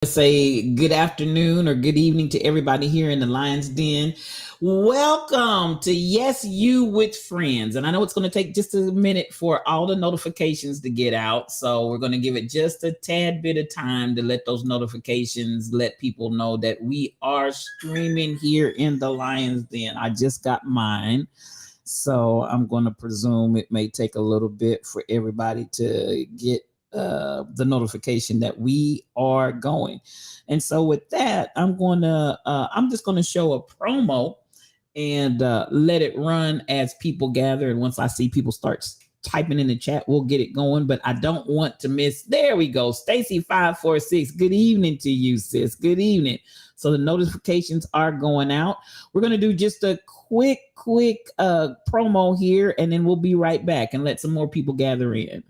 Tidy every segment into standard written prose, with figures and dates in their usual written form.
Say good afternoon or good evening to everybody here in the Lion's Den. Welcome to Yes You with Friends. And I know it's going to take just a minute for all the notifications to get out. So we're going to give it just a tad bit of time to let those notifications let people know that we are streaming here in the Lion's Den. I just got mine. So I'm going to presume it may take a little bit for everybody to get the notification that we are going. And so with that, I'm just gonna show a promo and let it run as people gather. And once I see people start typing in the chat, we'll get it going. But I don't want to miss. There we go. Stacy 546. Good evening to you, sis. Good evening. So the notifications are going out. We're gonna do just a quick promo here, and then we'll be right back and let some more people gather in.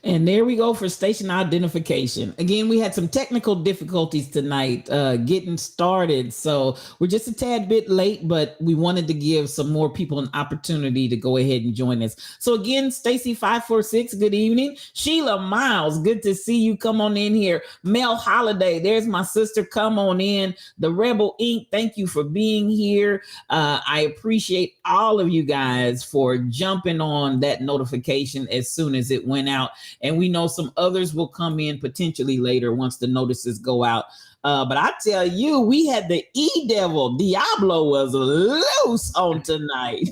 And there we go for station identification. Again, we had some technical difficulties tonight getting started. So we're just a tad bit late, but we wanted to give some more people an opportunity to go ahead and join us. So again, Stacy 546, good evening. Sheila Miles, good to see you. Come on in here. Mel Holiday, there's my sister. Come on in. The Rebel Inc., thank you for being here. I appreciate all of you guys for jumping on that notification as soon as it went out. And we know some others will come in potentially later once the notices go out. But I tell you, we had the E-Devil. Diablo was loose on tonight.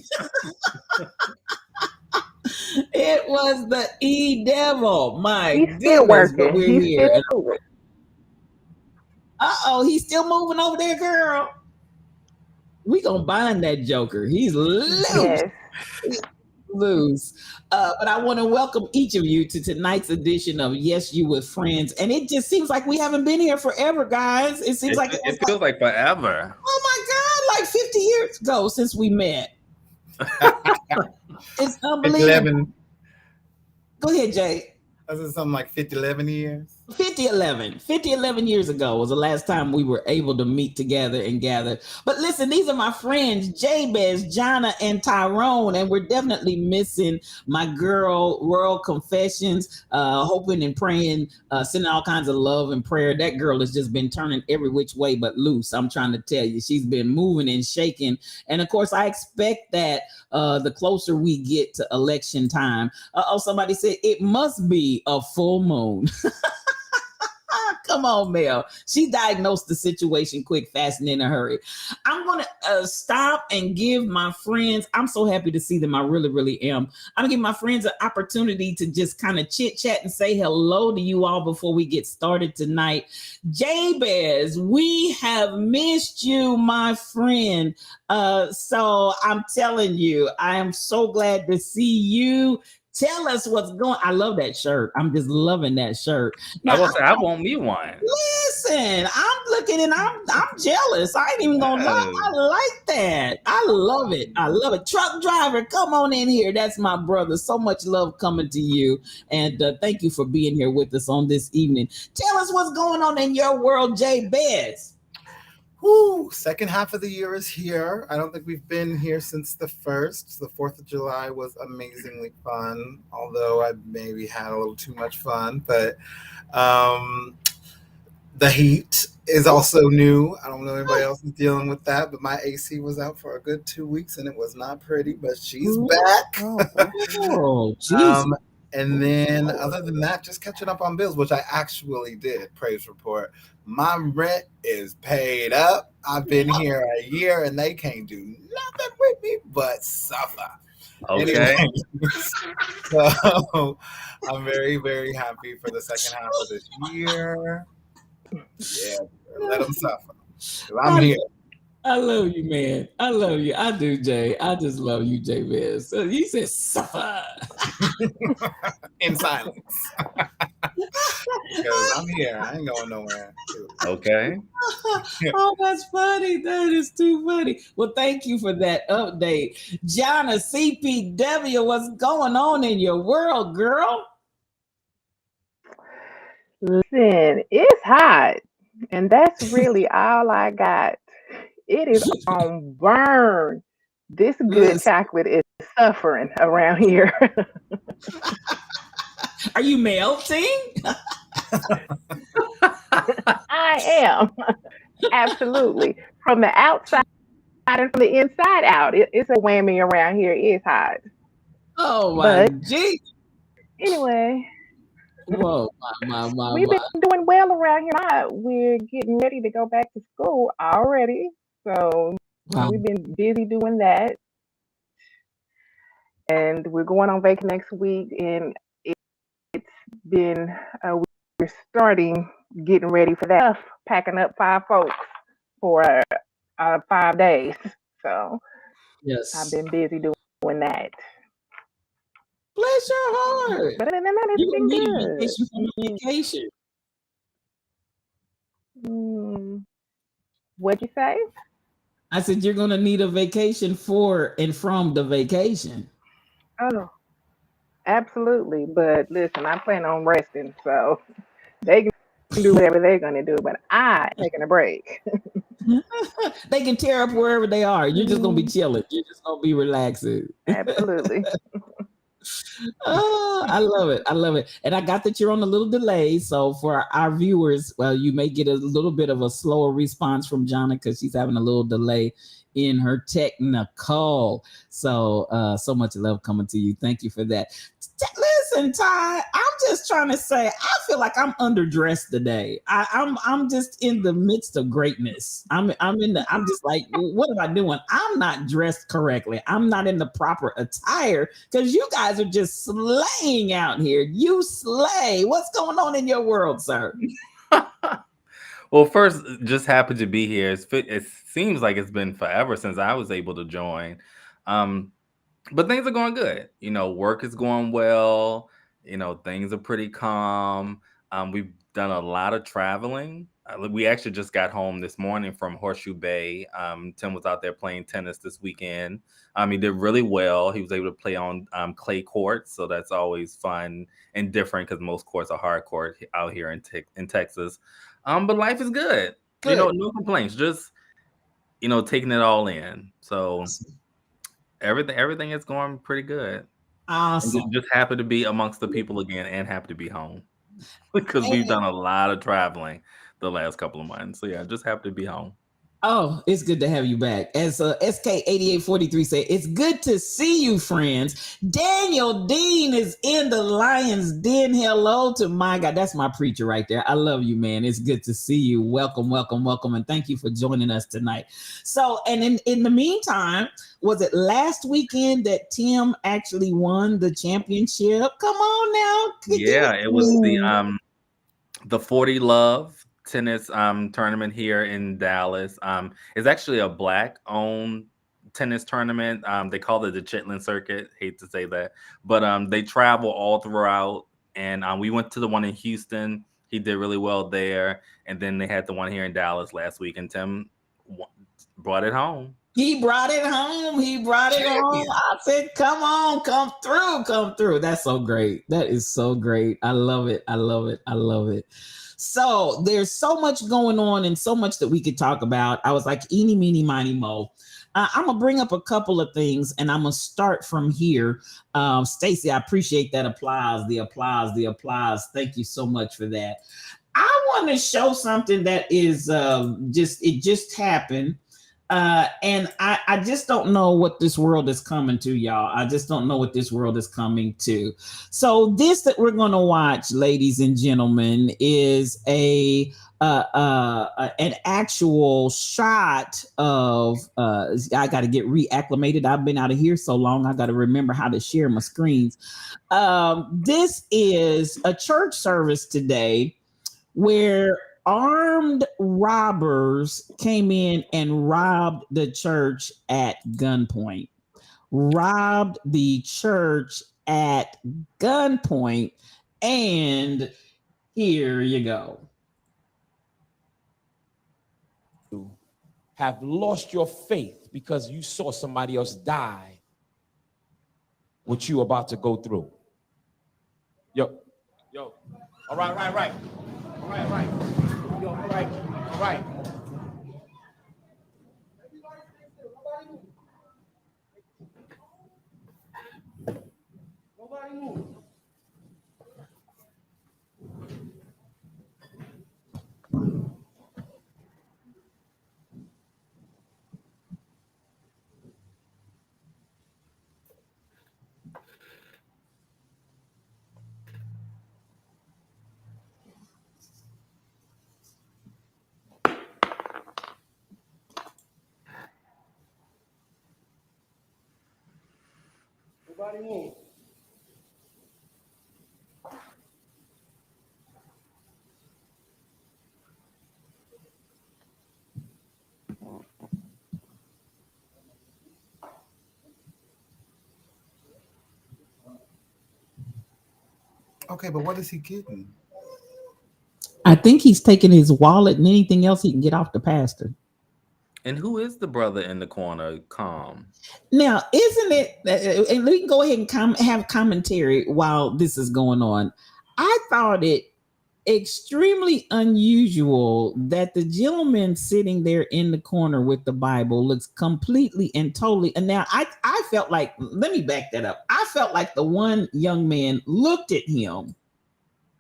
It was the E-Devil. My He's still goodness, working. but we're He's here. still moving. Uh-oh, he's still moving over there, girl. We gonna bind that joker. He's loose. Yes. Loose. But I want to welcome each of you to tonight's edition of Yes You with Friends. And it just seems like we haven't been here forever, guys. It seems like it feels like forever. Oh my God, like 50 years ago since we met. It's unbelievable. Go ahead, Jay. Was it something like 50, 11 years? 50, 11 years ago was the last time we were able to meet together and gather. But listen, these are my friends, Jabez, Jana, and Tyrone, and we're definitely missing my girl, World Confessions, hoping and praying, sending all kinds of love and prayer. That girl has just been turning every which way but loose. I'm trying to tell you, she's been moving and shaking. And of course, I expect that the closer we get to election time. Somebody said it must be a full moon. Come on, Mel. She diagnosed the situation quick, fast, and in a hurry. I'm going to stop and give my friends, I'm so happy to see them. I really, really am. I'm going to give my friends an opportunity to just kind of chit chat and say hello to you all before we get started tonight. Jabez, we have missed you, my friend. So I'm telling you, I am so glad to see you. Tell us what's going. I love that shirt. I'm just loving that shirt. Now, I will say I want me one. Listen, I'm looking and I'm jealous. I ain't even gonna lie. I like that. I love it. I love it. Truck driver, come on in here. That's my brother. So much love coming to you, and thank you for being here with us on this evening. Tell us what's going on in your world, Jabez. Woo, second half of the year is here. I don't think we've been here since the 1st. The 4th of July was amazingly fun, although I maybe had a little too much fun. But the heat is also new. I don't know if anybody else is dealing with that, but my AC was out for a good 2 weeks and it was not pretty, but she's back. Oh, Jesus. And then other than that, just catching up on bills, which I actually did. Praise report. My rent is paid up. I've been here a year and they can't do nothing with me but suffer. Okay. Anyway, so I'm very, very happy for the second half of this year. Yeah, let them suffer. I'm here. I love you, man. I love you. I do, Jay. I just love you, Jabez. So you said suffer. In silence. Because I'm here. I ain't going nowhere. Okay. Oh, that's funny. That is too funny. Well, thank you for that update. Jonna, CPW, what's going on in your world, girl? Listen, it's hot. And that's really all I got. It is on burn. This good chocolate is suffering around here. Are you melting? I am. Absolutely. From the outside and from the inside out. It's a whammy around here. It's hot. Oh, my geez. Anyway. Whoa, we've been doing well around here. We're getting ready to go back to school already. So we've been busy doing that. And we're going on vacation next week. And it's been, we're starting getting ready for that. Packing up 5 folks for 5 days. So yes, I've been busy doing that. Bless your heart. But other than that, it's been good. Vacation from a vacation. What'd you say? I said you're going to need a vacation for and from the vacation. Oh, absolutely. But listen, I plan on resting, so they can do whatever they're going to do, but I'm taking a break. They can tear up wherever they are. You're just going to be chilling. You're just going to be relaxing. Absolutely. Oh, I love it. I love it. And I got that you're on a little delay. So for our viewers, well, you may get a little bit of a slower response from Jonna because she's having a little delay in her technical. So so much love coming to you. Thank you for that. Listen, Ty, I'm just trying to say, I feel like I'm underdressed today. I'm just in the midst of greatness. I'm just like, what am I doing? I'm not dressed correctly. I'm not in the proper attire because you guys are just slaying out here. You slay. What's going on in your world, sir? Well, first, just happened to be here. It seems like it's been forever since I was able to join. But things are going good. You know, work is going well. You know, things are pretty calm. We've done a lot of traveling. We actually just got home this morning from Horseshoe Bay. Tim was out there playing tennis this weekend. He did really well. He was able to play on clay courts, so that's always fun and different because most courts are hard court out here in Texas. But life is good. You know, no complaints. Just, you know, taking it all in. So everything is going pretty good. Awesome. Just happy to be amongst the people again and happy to be home because we've done a lot of traveling the last couple of months. So yeah, just happy to be home. Oh, it's good to have you back. As SK8843 said, it's good to see you, friends. Daniel Dean is in the Lion's Den. Hello to my God. That's my preacher right there. I love you, man. It's good to see you. Welcome, welcome, welcome. And thank you for joining us tonight. So, and in the meantime, was it last weekend that Tim actually won the championship? Come on now. Yeah, it was the 40 Love tennis tournament here in Dallas. It's actually a Black-owned tennis tournament. They call it the Chitlin Circuit. Hate to say that, but they travel all throughout. And we went to the one in Houston. He did really well there. And then they had the one here in Dallas last week, and Tim brought it home. He brought it home. He brought it home. I said, come on, come through, come through. That's so great. That is so great. I love it. I love it. I love it. So there's so much going on and so much that we could talk about. I was like, eeny, meeny, miny, mo. I'm going to bring up a couple of things, and I'm going to start from here. Stacey, I appreciate that applause, the applause, the applause. Thank you so much for that. I want to show something that is it just happened. And I just don't know what this world is coming to, y'all. I just don't know what this world is coming to. So this that we're going to watch, ladies and gentlemen, is an actual shot of, I got to get reacclimated. I've been out of here so long. I got to remember how to share my screens. This is a church service today where armed robbers came in and robbed the church at gunpoint. Robbed the church at gunpoint. And here you go. You have lost your faith because you saw somebody else die what you about to go through. Yo. All right. All right. Yo, all right. Nobody move. Nobody move. Okay, but what is he getting? I think he's taking his wallet and anything else he can get off the pastor. And who is the brother in the corner? Calm. Now, isn't it? And we can go ahead and have commentary while this is going on. I thought it extremely unusual that the gentleman sitting there in the corner with the Bible looks completely and totally. And now I felt like, let me back that up. I felt like the one young man looked at him.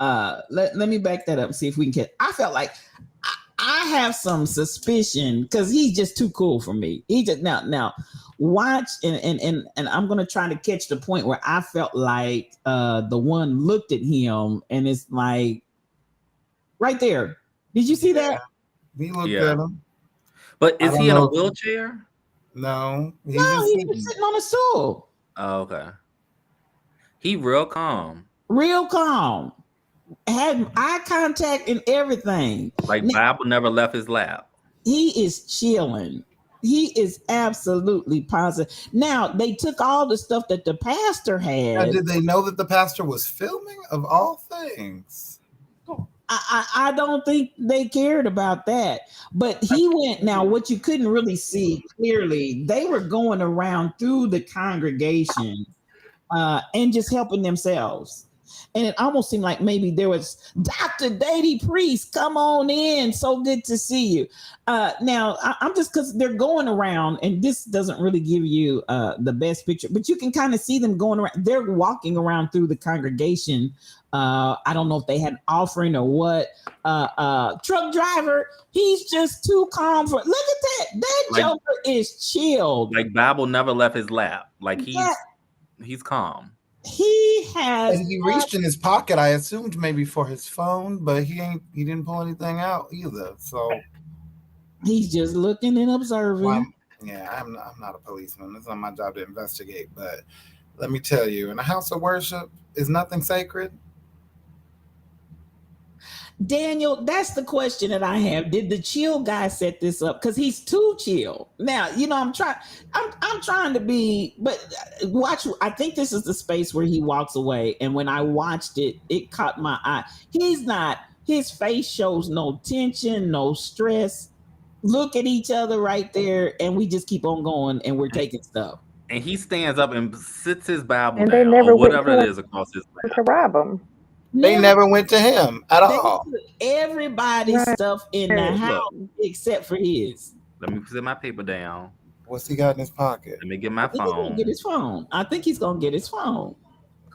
Let me back that up and see if we can get. I felt like I have some suspicion because he's just too cool for me. He just now watch and I'm gonna try to catch the point where I felt like the one looked at him and it's like right there. Did you see that? We looked at him. But is he in a wheelchair? No. He's sitting on a stool. Oh, okay. He real calm. Real calm. Had eye contact and everything. Like Bible never left his lap. He is chilling. He is absolutely positive. Now, they took all the stuff that the pastor had. Now, did they know that the pastor was filming, of all things? I don't think they cared about that. But he went, now what you couldn't really see clearly, they were going around through the congregation and just helping themselves. And it almost seemed like maybe there was Dr. Dady Priest, come on in. So good to see you. Now, I'm just because they're going around, and this doesn't really give you the best picture, but you can kind of see them going around. They're walking around through the congregation. I don't know if they had an offering or what. Truck driver, he's just too calm for. Look at That Like- Joker is chilled. Like Bible never left his lap. Like That- he's calm. he has. And he reached in his pocket, I assumed maybe for his phone, but he didn't pull anything out either. So He's just looking and observing. well, I'm not a policeman. It's not my job to investigate. But let me tell you, in a house of worship, is nothing sacred. Daniel, that's the question that I have. Did the chill guy set this up? Because he's too chill. Now, I'm trying to be, but watch. I think this is the space where he walks away. And when I watched it, it caught my eye. His face shows no tension, no stress. Look at each other right there, and we just keep on going, and we're taking stuff. And he stands up and sits his Bible And they down, never or went whatever to it is across his lap. to rob him. They never went to him at They all. put everybody's Right. stuff in the Look. house except for his. Let me sit my paper down. What's he got in his pocket? Let me get my I think he's gonna phone. get his phone. I think he's gonna get his phone.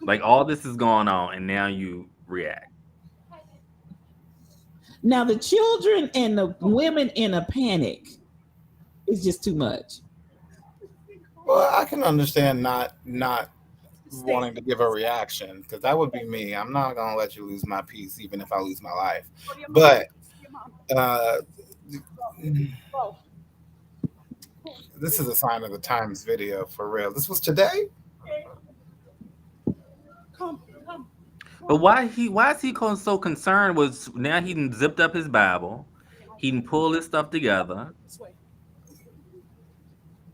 Like all this is going on, and now you react. Now the children and the women in a panic is just too much. Well, I can understand not wanting to give a reaction, because that would be me. I'm not gonna let you lose my peace, even if I lose my life. But this is a sign of the times video for real. This was today. But why is he so concerned? Was now he done zipped up his Bible, he done pulled his stuff together.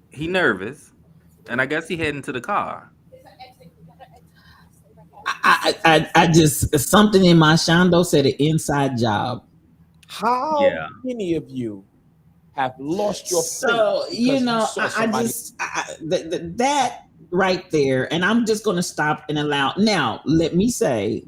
He nervous, and I guess he heading to the car. I just something in my Shondo said an inside job. How Yeah. many of you have lost your faith? So because saw somebody- that right there, and I'm just going to stop and allow. Now, let me say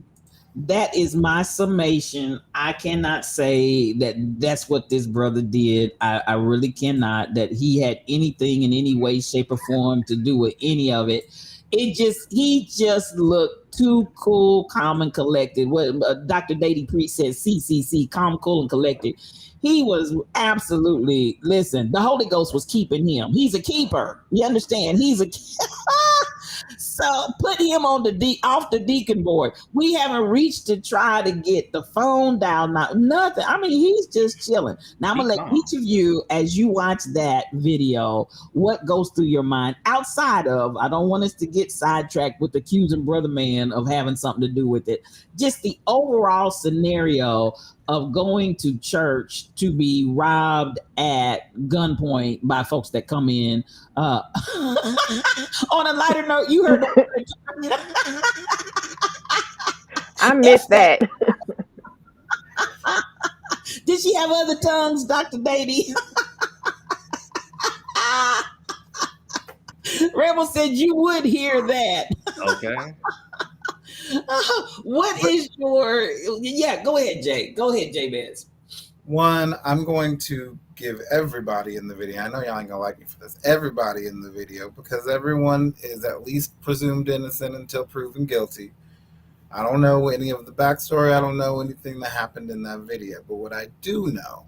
that is my summation. I cannot say that that's what this brother did. I really cannot. That he had anything in any way, shape, or form to do with any of it. He just looked too cool, calm, and collected. What Dr. Dady Priest said, CCC, calm, cool, and collected. He was absolutely, listen, the Holy Ghost was keeping him. He's a keeper. You understand? He's a so put him on off the deacon board. We haven't reached to try to get the phone down. Nothing. I mean, he's just chilling. Now I'm gonna let each of you, as you watch that video, what goes through your mind outside of, I don't want us to get sidetracked with accusing Brother Man of having something to do with it. Just the overall scenario of going to church to be robbed at gunpoint by folks that come in. On a lighter note, you heard I missed that. Did she have other tongues, Dr. Dady? Rebel said you would hear that. Okay. What is your? Yeah, go ahead, Jay. Go ahead, Jay Bez. One, I'm going to give everybody in the video, I know y'all ain't gonna like me for this, everybody in the video, because everyone is at least presumed innocent until proven guilty. I don't know any of the backstory. I don't know anything that happened in that video. But what I do know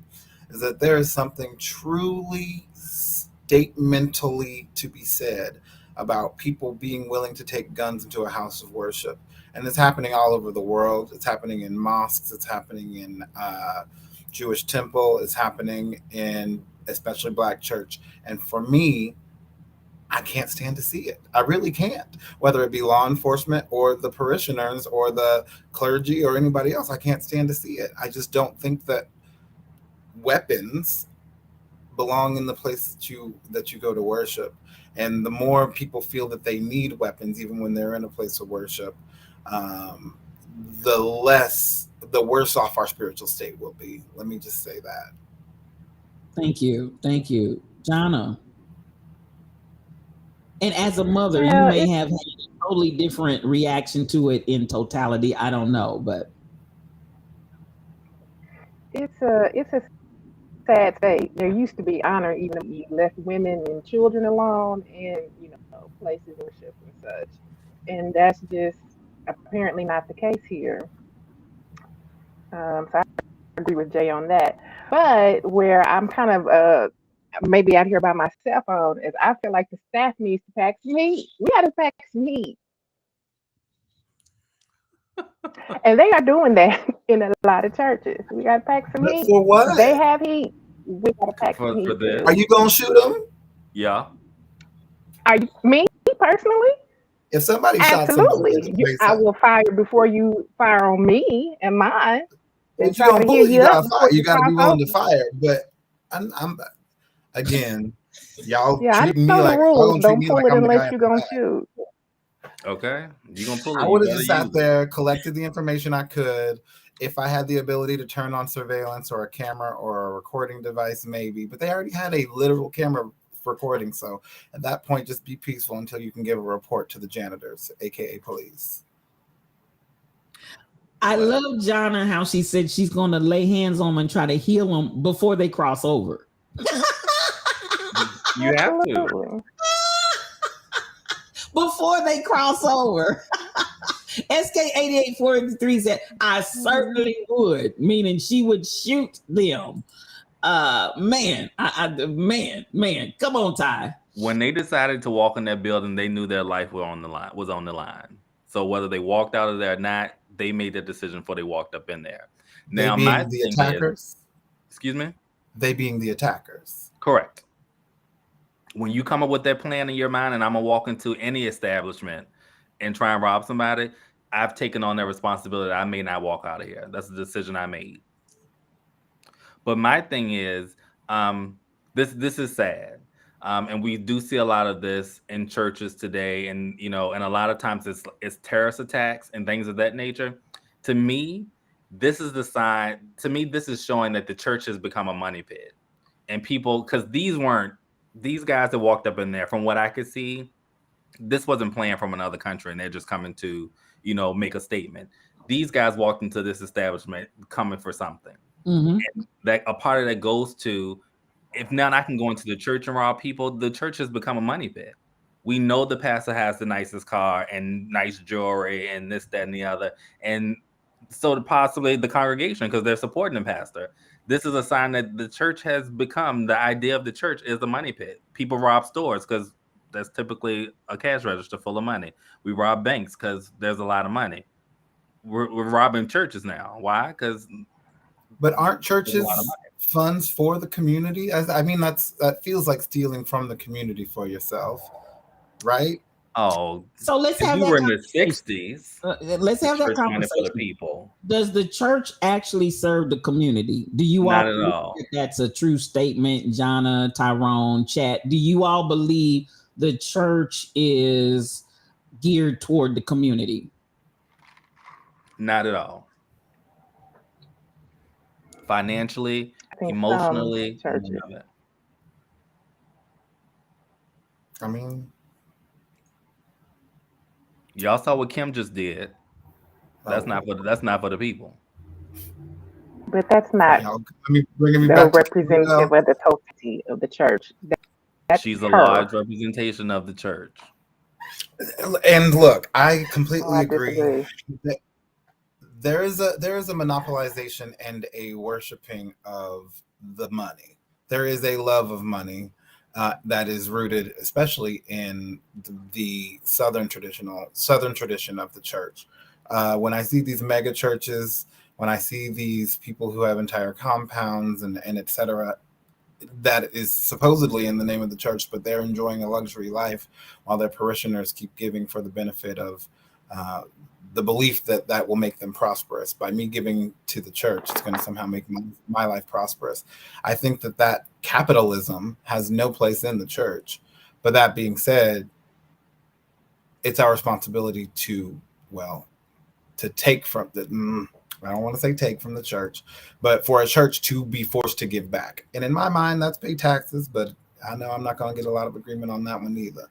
is that there is something truly statementally to be said about people being willing to take guns into a house of worship. And it's happening all over the world. It's happening in mosques. It's happening in Jewish temple. It's happening in especially Black church. And for me, I can't stand to see it. I really can't. Whether it be law enforcement or the parishioners or the clergy or anybody else, I can't stand to see it. I just don't think that weapons belong in the place that you go to worship. And the more people feel that they need weapons, even when they're in a place of worship, the worse off our spiritual state will be. Let me just say that. Thank you. Jonna. And as a mother, Well, you may have had a totally different reaction to it in totality. I don't know, but It's a sad state. There used to be honor, even if you left women and children alone, and places of worship and such. And that's just apparently not the case here. So I agree with Jay on that. But where I'm kind of maybe out here by my cell phone is I feel like the staff needs to pack some heat. We got to pack some heat. And they are doing that in a lot of churches. We got to pack some But heat. for what? They have heat. We got to pack For some heat this? too. Are you gonna shoot them? Yeah. Are you, me personally? If somebody shot somebody, Absolutely. I will fire before you fire on me and mine. And if you try gonna to hear bully, you you up gotta before fire. You you gotta be cross willing to over. fire. But I'm again, y'all Yeah, I treating me know the like y'all rules. gonna treat Don't me pull like it I'm the guy unless in you're the gonna back. shoot. Okay. You gonna pull it? I You would have better just use sat it. there, collected the information I could. If I had the ability to turn on surveillance or a camera or a recording device, maybe. But they already had a literal camera recording. So at that point, just be peaceful until you can give a report to the janitors, aka police. I love Jonna how she said she's going to lay hands on them and try to heal them before they cross over. You have to. Absolutely. Before they cross over. SK8843 said, I certainly would, meaning she would shoot them. Man, man, come on, Ty. When they decided to walk in that building, they knew their life was on the line. So whether they walked out of there or not, they made the decision before they walked up in there. Now, They my being the thing attackers. is, excuse me? They being the attackers. Correct. When you come up with that plan in your mind, and I'm gonna walk into any establishment and try and rob somebody, I've taken on that responsibility. I may not walk out of here. That's a decision I made. But my thing is, this is sad. And we do see a lot of this in churches today, and and a lot of times it's terrorist attacks and things of that nature. To me, this is the sign. To me, this is showing that the church has become a money pit, and people, because these guys that walked up in there, from what I could see, this wasn't planned from another country, and they're just coming to make a statement. These guys walked into this establishment coming for something. Mm-hmm. And that a part of that goes to, if not, I can go into the church and rob people. The church has become a money pit. We know the pastor has the nicest car and nice jewelry and this, that, and the other. And so possibly the congregation, because they're supporting the pastor. This is a sign that the church has become, the idea of the church is the money pit. People rob stores because that's typically a cash register full of money. We rob banks because there's a lot of money. We're robbing churches now. Why? Because But aren't churches funds for the community? I mean, that feels like stealing from the community for yourself, right? Oh, so let's if have we that were in the conversation. 60s. Let's have that church money conversation. for the people. Does the church actually serve the community? Do you Not all at believe all. that that's a true statement, Jonna, Tyrone, Chat? Do you all believe the church is geared toward the community? Not at all. Financially, I think emotionally, some none churches. of it. I mean, Y'all saw what Kim just did. That's not for the people. But that's not bringing me the back representative of the totality of the church. That's She's a her. large representation of the church. And look, I completely I agree. disagree. That there is a monopolization and a worshiping of the money. There is a love of money that is rooted, especially in the southern tradition of the church. When I see these mega churches, when I see these people who have entire compounds and et cetera, that is supposedly in the name of the church, but they're enjoying a luxury life while their parishioners keep giving for the benefit of the belief that will make them prosperous. By me giving to the church, it's going to somehow make my life prosperous. I think that capitalism has no place in the church. But that being said, it's our responsibility to take from the I don't want to say take from the church, but for a church to be forced to give back. And in my mind, that's pay taxes, but I know I'm not going to get a lot of agreement on that one either.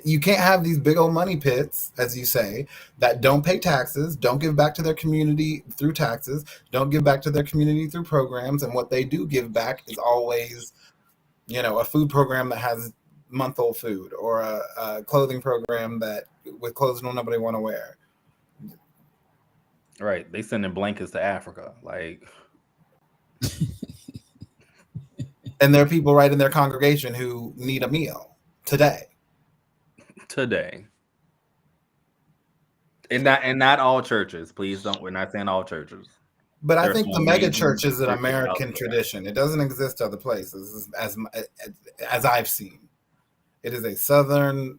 You can't have these big old money pits, as you say, that don't pay taxes, don't give back to their community through taxes, don't give back to their community through programs. And what they do give back is always, a food program that has month-old food, or a clothing program that with clothes nobody want to wear. Right. They sending blankets to Africa. Like, And there are people right in their congregation who need a meal today. And not all churches. Please don't. We're not saying all churches. But I There's think the some mega amazing church is an churches out American there. tradition. It doesn't exist other places, as I've seen. It is a Southern,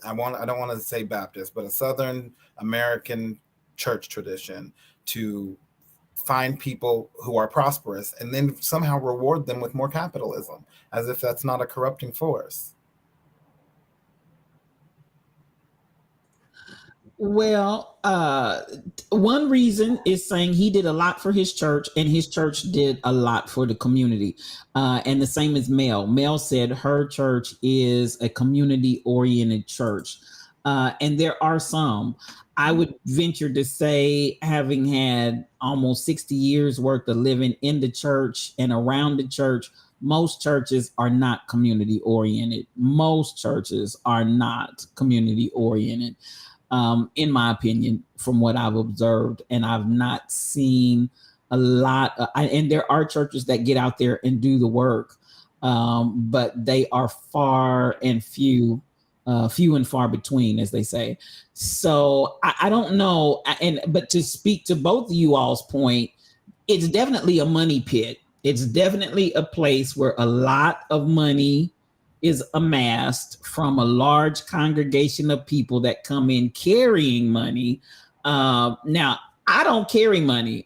I don't want to say Baptist, but a Southern American church tradition to find people who are prosperous and then somehow reward them with more capitalism, as if that's not a corrupting force. Well, one reason is saying he did a lot for his church, and his church did a lot for the community. And the same as Mel. Mel said her church is a community-oriented church. And there are some. I would venture to say, having had almost 60 years worth of living in the church and around the church, most churches are not community-oriented. Most churches are not community-oriented. In my opinion, from what I've observed, and I've not seen a lot. And there are churches that get out there and do the work, but they are few and far between, as they say. So I don't know. But to speak to both of you all's point, it's definitely a money pit. It's definitely a place where a lot of money is amassed from a large congregation of people that come in carrying money. Now, I don't carry money.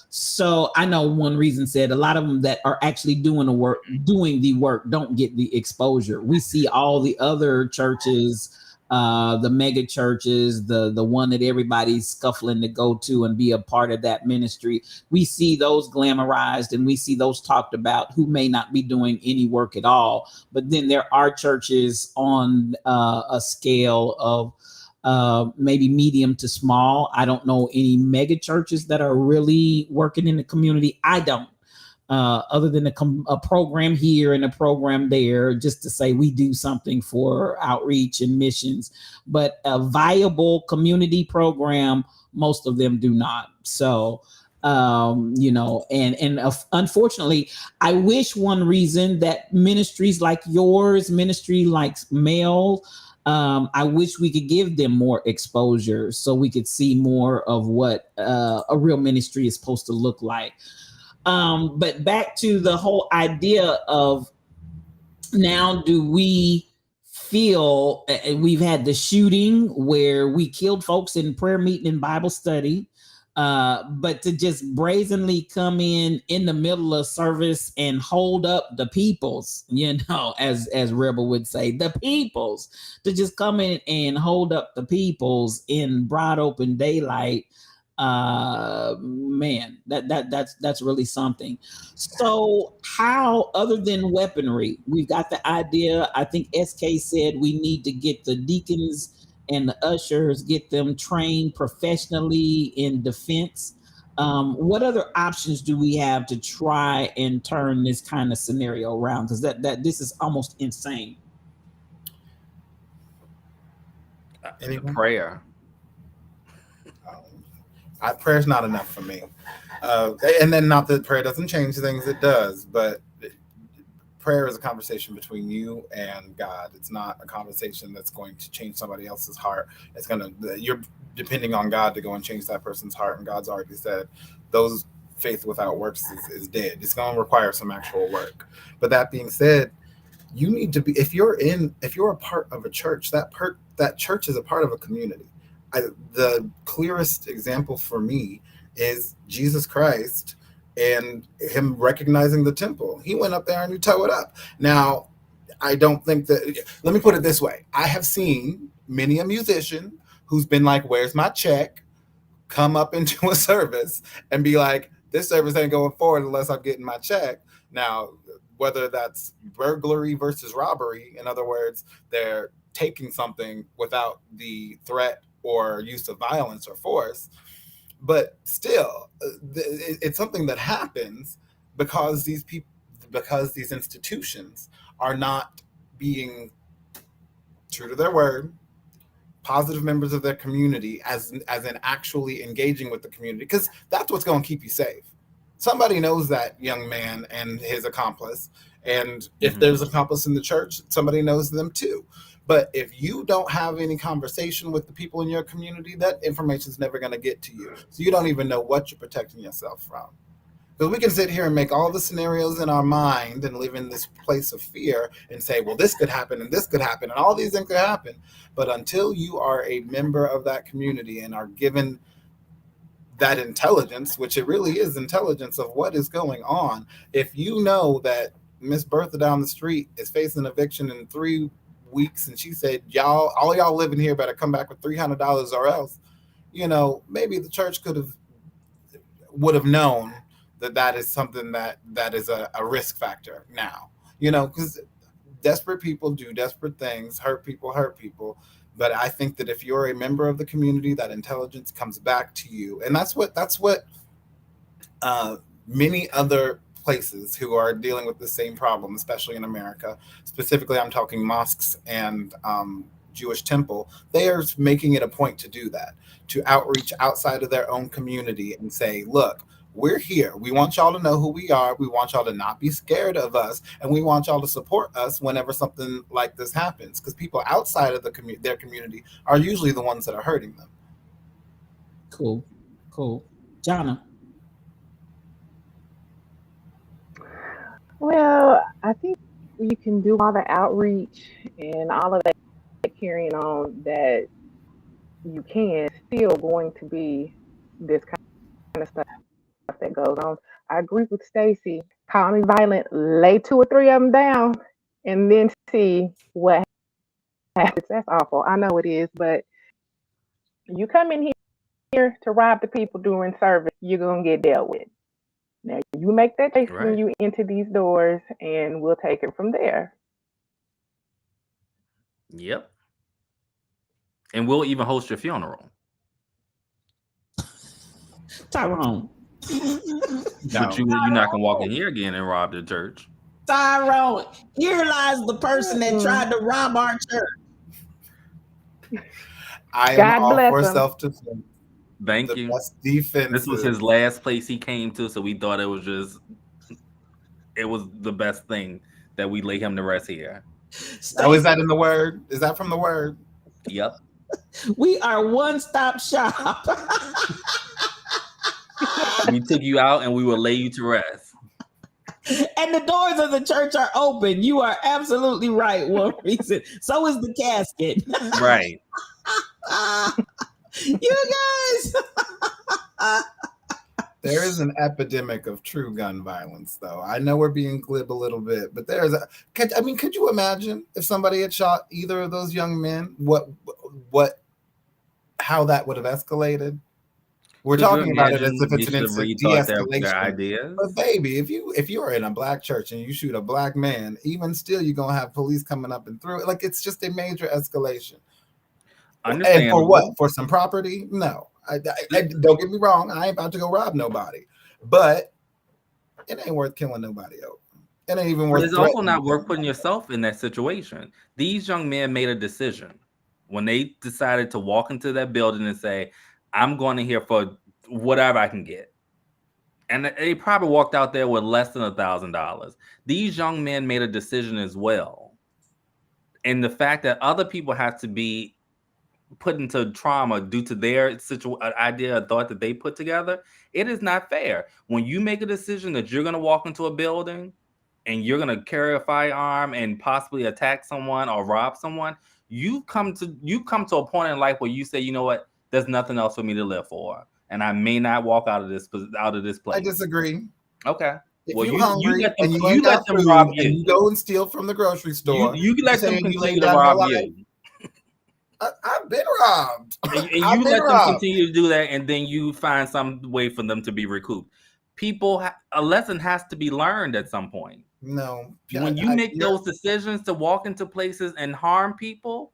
So I know one reason said a lot of them that are actually doing the work don't get the exposure. We see all the other churches, the mega churches, the one that everybody's scuffling to go to and be a part of that ministry. We see those glamorized and we see those talked about who may not be doing any work at all. But then there are churches on a scale of maybe medium to small. I don't know any mega churches that are really working in the community. I don't. Other than a program here and a program there, just to say we do something for outreach and missions, but a viable community program, most of them do not. So, unfortunately, I wish one reason that ministries like yours, ministry like Mel, I wish we could give them more exposure so we could see more of what a real ministry is supposed to look like. But back to the whole idea of now, do we feel we've had the shooting where we killed folks in prayer meeting and Bible study, but to just brazenly come in the middle of service and hold up the peoples, as Rebel would say, the peoples, to just come in and hold up the peoples in broad open daylight. Man, that's really something. So how, other than weaponry, we've got the idea, I think SK said we need to get the deacons and the ushers, get them trained professionally in defense. What other options do we have to try and turn this kind of scenario around? Because that this is almost insane. Prayer. Prayer's not enough for me. And then, not that prayer doesn't change things, it does, but prayer is a conversation between you and God. It's not a conversation that's going to change somebody else's heart. You're depending on God to go and change that person's heart, and God's already said those faith without works is dead. It's going to require some actual work. But that being said, you need to be, if you're a part of a church, that church is a part of a community. The clearest example for me is Jesus Christ and him recognizing the temple. He went up there and he tore it up. Now, I don't think that, let me put it this way. I have seen many a musician who's been like, where's my check? Come up into a service and be like, this service ain't going forward unless I'm getting my check. Now, whether that's burglary versus robbery, in other words, they're taking something without the threat or use of violence or force, but still, it's something that happens because these institutions are not being true to their word, positive members of their community, as in actually engaging with the community, because that's what's going to keep you safe. somebody knows that young man and his accomplice. And if Mhm. there's an accomplice in the church, somebody knows them too. But if you don't have any conversation with the people in your community, that information is never going to get to you. So you don't even know what you're protecting yourself from. Because we can sit here and make all the scenarios in our mind and live in this place of fear and say, well, this could happen and this could happen and all these things could happen. But until you are a member of that community and are given that intelligence, which it really is intelligence of what is going on, if you know that Miss Bertha down the street is facing eviction in 3 weeks and she said, all y'all living here better come back with $300 or else, maybe the church would have known that is something that is a risk factor now, because desperate people do desperate things, hurt people. But I think that if you're a member of the community, that intelligence comes back to you. And that's what many other places who are dealing with the same problem, especially in America, specifically, I'm talking mosques and Jewish temple, they are making it a point to do that, to outreach outside of their own community and say, look, we're here. We want y'all to know who we are. We want y'all to not be scared of us. And we want y'all to support us whenever something like this happens. Because people outside of their community are usually the ones that are hurting them. Cool. Jonna. Well, I think you can do all the outreach and all of that carrying on that you can, still going to be this kind of stuff that goes on. I agree with Stacy. Call me violent, lay 2 or 3 of them down, and then see what happens. That's awful. I know it is, but you come in here to rob the people during service, you're gonna get dealt with. Now you make that choice when you enter these doors, and we'll take it from there. Yep. And we'll even host your funeral. Tyrone. But you're not gonna walk in here again and rob the church. Tyrone, here lies the person that tried to rob our church. I am all for self-defense. Thank you. Best defense. This was his last place he came to, so we thought it was the best thing that we lay him to rest here. Oh, is that in the word? Is that from the word? Yep. We are one-stop shop. We took you out and we will lay you to rest. And the doors of the church are open. You are absolutely right, one reason. So is the casket. Right. You guys. There is an epidemic of true gun violence, though. I know we're being glib a little bit, but could you imagine if somebody had shot either of those young men? How that would have escalated? We're talking about it as if it's an instant de-escalation. But baby, if you are in a black church and you shoot a black man, even still, you're gonna have police coming up and through it. Like, it's just a major escalation. And for what? For some property? No. I don't get me wrong. I ain't about to go rob nobody, but it ain't worth killing nobody else. It ain't even worth. It's also not worth putting yourself in that situation. These young men made a decision when they decided to walk into that building and say, I'm going in here for whatever I can get. And they probably walked out there with less than $1,000. These young men made a decision as well. And the fact that other people have to be put into trauma due to their idea or thought that they put together, it is not fair. When you make a decision that you're going to walk into a building and you're going to carry a firearm and possibly attack someone or rob someone, you come to a point in life where you say, you know what? There's nothing else for me to live for, and I may not walk out of this place. I disagree. Okay. If you're hungry and you let them rob you, and you go and steal from the grocery store, you let them continue to rob you. I've been robbed. And you let them continue to do that, and then you find some way for them to be recouped. A lesson has to be learned at some point. No. When you make those decisions to walk into places and harm people,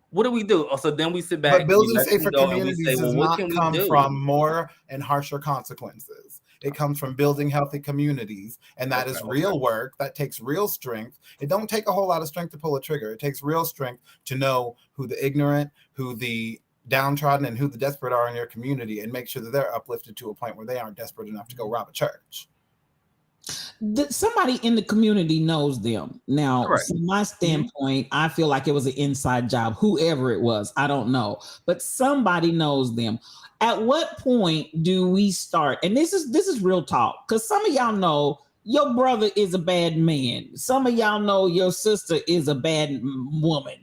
what do we do? So then we sit back. But building safer communities does not come from more and harsher consequences. It comes from building healthy communities, and that is real work. That takes real strength. It don't take a whole lot of strength to pull a trigger. It takes real strength to know who the ignorant, who the downtrodden and who the desperate are in your community and make sure that they're uplifted to a point where they aren't desperate enough to go rob a church. Somebody in the community knows them. Now, Correct. from my standpoint, I feel like it was an inside job, whoever it was, I don't know, but somebody knows them. At what point do we start? And this is real talk, because some of y'all know your brother is a bad man. Some of y'all know your sister is a bad woman.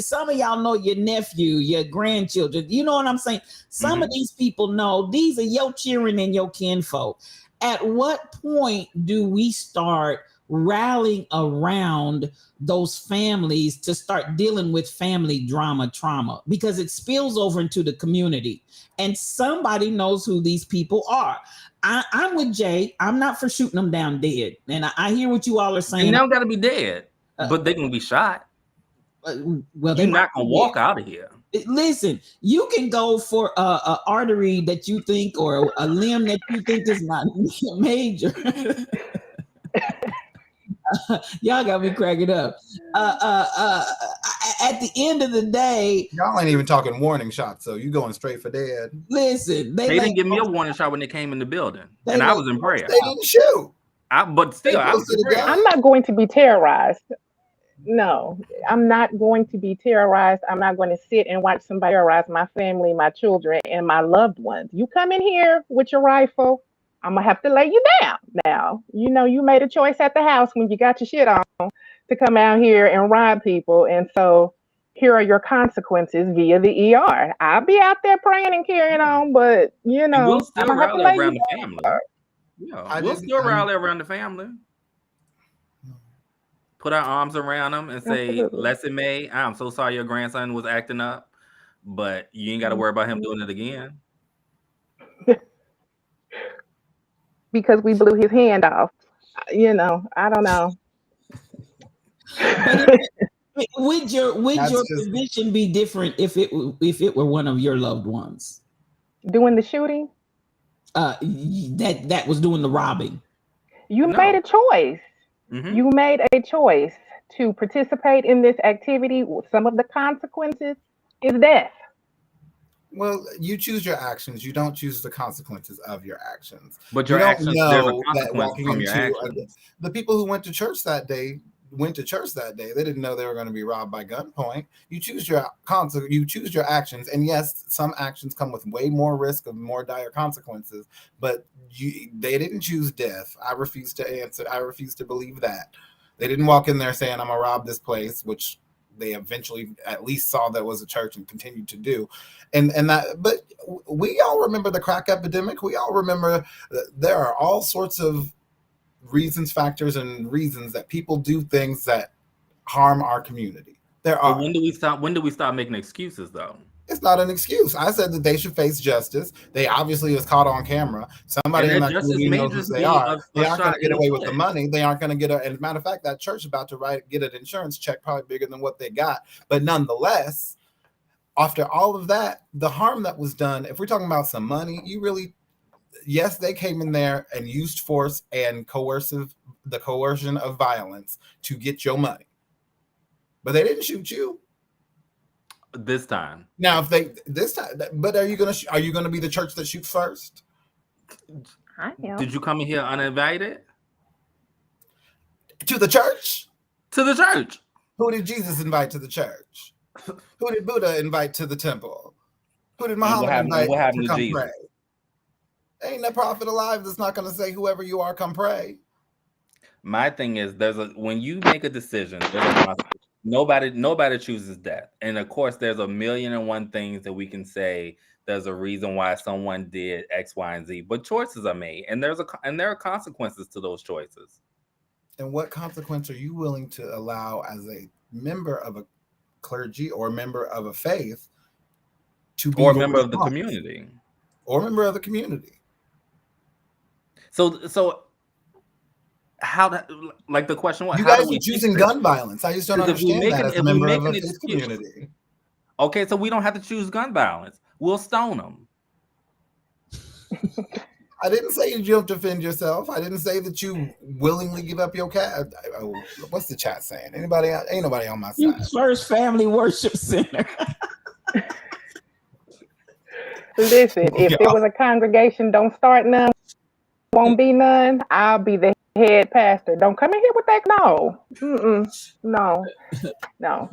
Some of y'all know your nephew, your grandchildren. You know what I'm saying? Some of these people know these are your children and your kinfolk. At what point do we start rallying around those families to start dealing with family trauma? Because it spills over into the community, and somebody knows who these people are. I'm with Jay. I'm not for shooting them down dead. And I hear what you all are saying. And they don't got to be dead, but they're going to be shot. Well, you're not going to walk out of here. Listen, you can go for a artery that you think, or a limb that you think is not major. Y'all got me cracking up. At the end of the day, y'all ain't even talking warning shots, so you going straight for dead. Listen, they didn't give me a warning shot when they came in the building, and I was in prayer. They didn't shoot. But still, I'm not going to be terrorized. No, I'm not going to be terrorized. I'm not going to sit and watch somebody terrorize my family, my children, and my loved ones. You come in here with your rifle, I'm going to have to lay you down. Now, you know, you made a choice at the house when you got your shit on to come out here and rob people. And so here are your consequences via the ER. I'll be out there praying and carrying on, but, you know, we'll still rally around the family. Yeah, we'll still rally around the family. Put our arms around them and say, "Lesson May, I'm so sorry your grandson was acting up, but you ain't got to worry about him doing it again." Because we blew his hand off. You know, I don't know. Would your position be different if it were one of your loved ones doing the shooting? That was doing the robbing. You made a choice. You made a choice to participate in this activity. Some of the consequences is death. Well, you choose your actions. You don't choose the consequences of your actions. But your actions, there's a consequence from your actions. The people who went to church that day. They didn't know they were going to be robbed by gunpoint. You choose your actions, and yes, some actions come with way more risk of more dire consequences. But they didn't choose death. I refuse to answer. I refuse to believe that. They didn't walk in there saying, "I'm gonna rob this place," which they eventually at least saw that was a church and continued to do. And that. But we all remember the crack epidemic. We all remember there are all sorts of factors and reasons that people do things that harm our community. There are. When do we stop making excuses, though? It's not an excuse. I said that they should face justice. They obviously was caught on camera. Somebody in that community knows who they are. They aren't going to get away with the money. They aren't going to get and as a matter of fact, that church is about to get an insurance check probably bigger than what they got. But nonetheless, after all of that, the harm that was done, if we're talking about some money, yes, they came in there and used force and the coercion of violence to get your money. But they didn't shoot you. This time. Now, but are you gonna be the church that shoots first? I am. Did you come in here uninvited? To the church? To the church. Who did Jesus invite to the church? Who did Buddha invite to the temple? Who did Muhammad invite to come Jesus? Pray? Ain't no prophet alive that's not gonna say, "Whoever you are, come pray." My thing is, when you make a decision, there's a consequence. Nobody chooses death, and of course there's a million and one things that we can say there's a reason why someone did X, Y, and Z, but choices are made, and there are consequences to those choices. And what consequence are you willing to allow as a member of a clergy or a member of a faith to be, or a member of the community, so how that, like the question was, you guys are choosing gun violence. I just don't understand that as a member of a faith community. Okay, so we don't have to choose gun violence. We'll stone them. I didn't say you don't defend yourself. I didn't say that you willingly give up your cat. What's the chat saying? Ain't nobody on my side. First Family Worship Center. Listen, if there was a congregation, don't start none, won't be none, I'll be the head pastor. Don't come in here with that. No. No. No.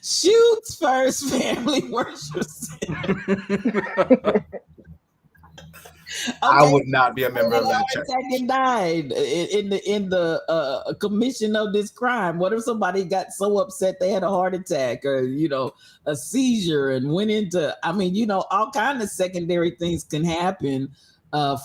Shoots First Family Worship Center. I Okay. would not be a member of that Heart church. attack and died in the commission of this crime. What if somebody got so upset they had a heart attack or a seizure and went into? I mean, all kind of secondary things can happen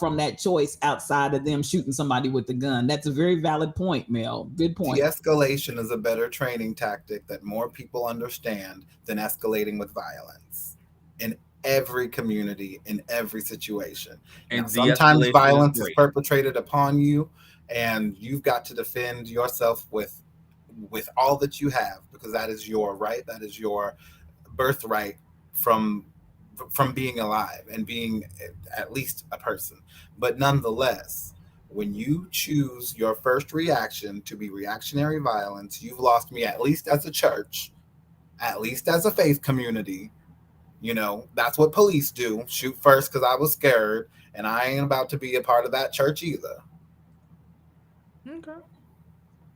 from that choice outside of them shooting somebody with the gun. That's a very valid point, Mel. Good point. De-escalation is a better training tactic that more people understand than escalating with violence in every community, in every situation. And now, sometimes de-escalation violence is is great. perpetrated upon you, and you've got to defend yourself with all that you have, because that is your right, that is your birthright from being alive and being at least a person. But nonetheless, when you choose your first reaction to be reactionary violence, you've lost me, at least as a church, at least as a faith community. That's what police do. Shoot first because I was scared, and I ain't about to be a part of that church either. Okay.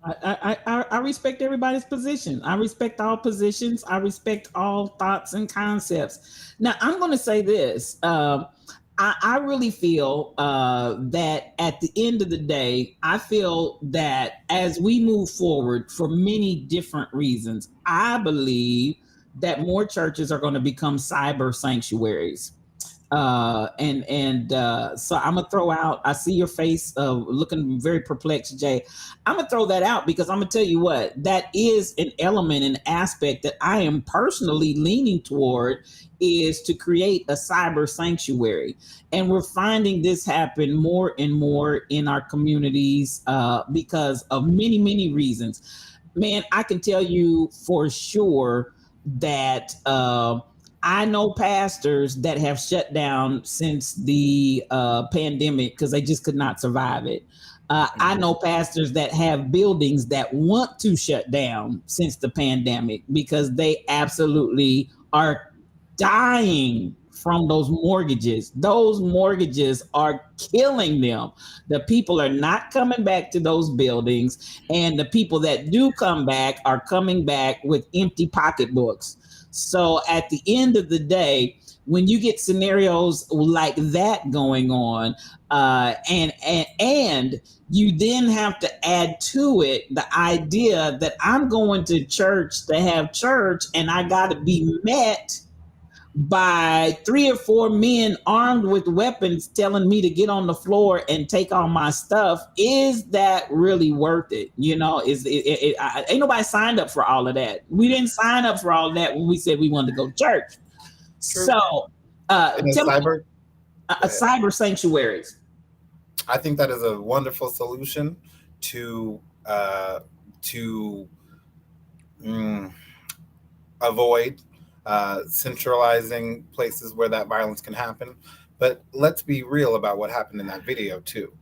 I respect everybody's position. I respect all positions. I respect all thoughts and concepts. Now, I'm going to say this. I really feel that at the end of the day, I feel that as we move forward for many different reasons, I believe that more churches are going to become cyber sanctuaries. So I'm gonna throw out. I see your face looking very perplexed, Jay. I'm gonna throw that out because I'm gonna tell you what, that is an element, an aspect that I am personally leaning toward, is to create a cyber sanctuary, and we're finding this happen more and more in our communities because of many reasons. Man, I can tell you for sure that. I know pastors that have shut down since the pandemic because they just could not survive it. I know pastors that have buildings that want to shut down since the pandemic because they absolutely are dying from those mortgages. Those mortgages are killing them. The people are not coming back to those buildings, and the people that do come back are coming back with empty pocketbooks. So at the end of the day, when you get scenarios like that going on, and you then have to add to it the idea that I'm going to church to have church, and I got to be met by 3 or 4 men armed with weapons telling me to get on the floor and take all my stuff. Is that really worth it? Ain't nobody signed up for all of that. We didn't sign up for all of that when we said we wanted to go to church. True. So cyber sanctuaries. I think that is a wonderful solution to avoid centralizing places where that violence can happen. But let's be real about what happened in that video too.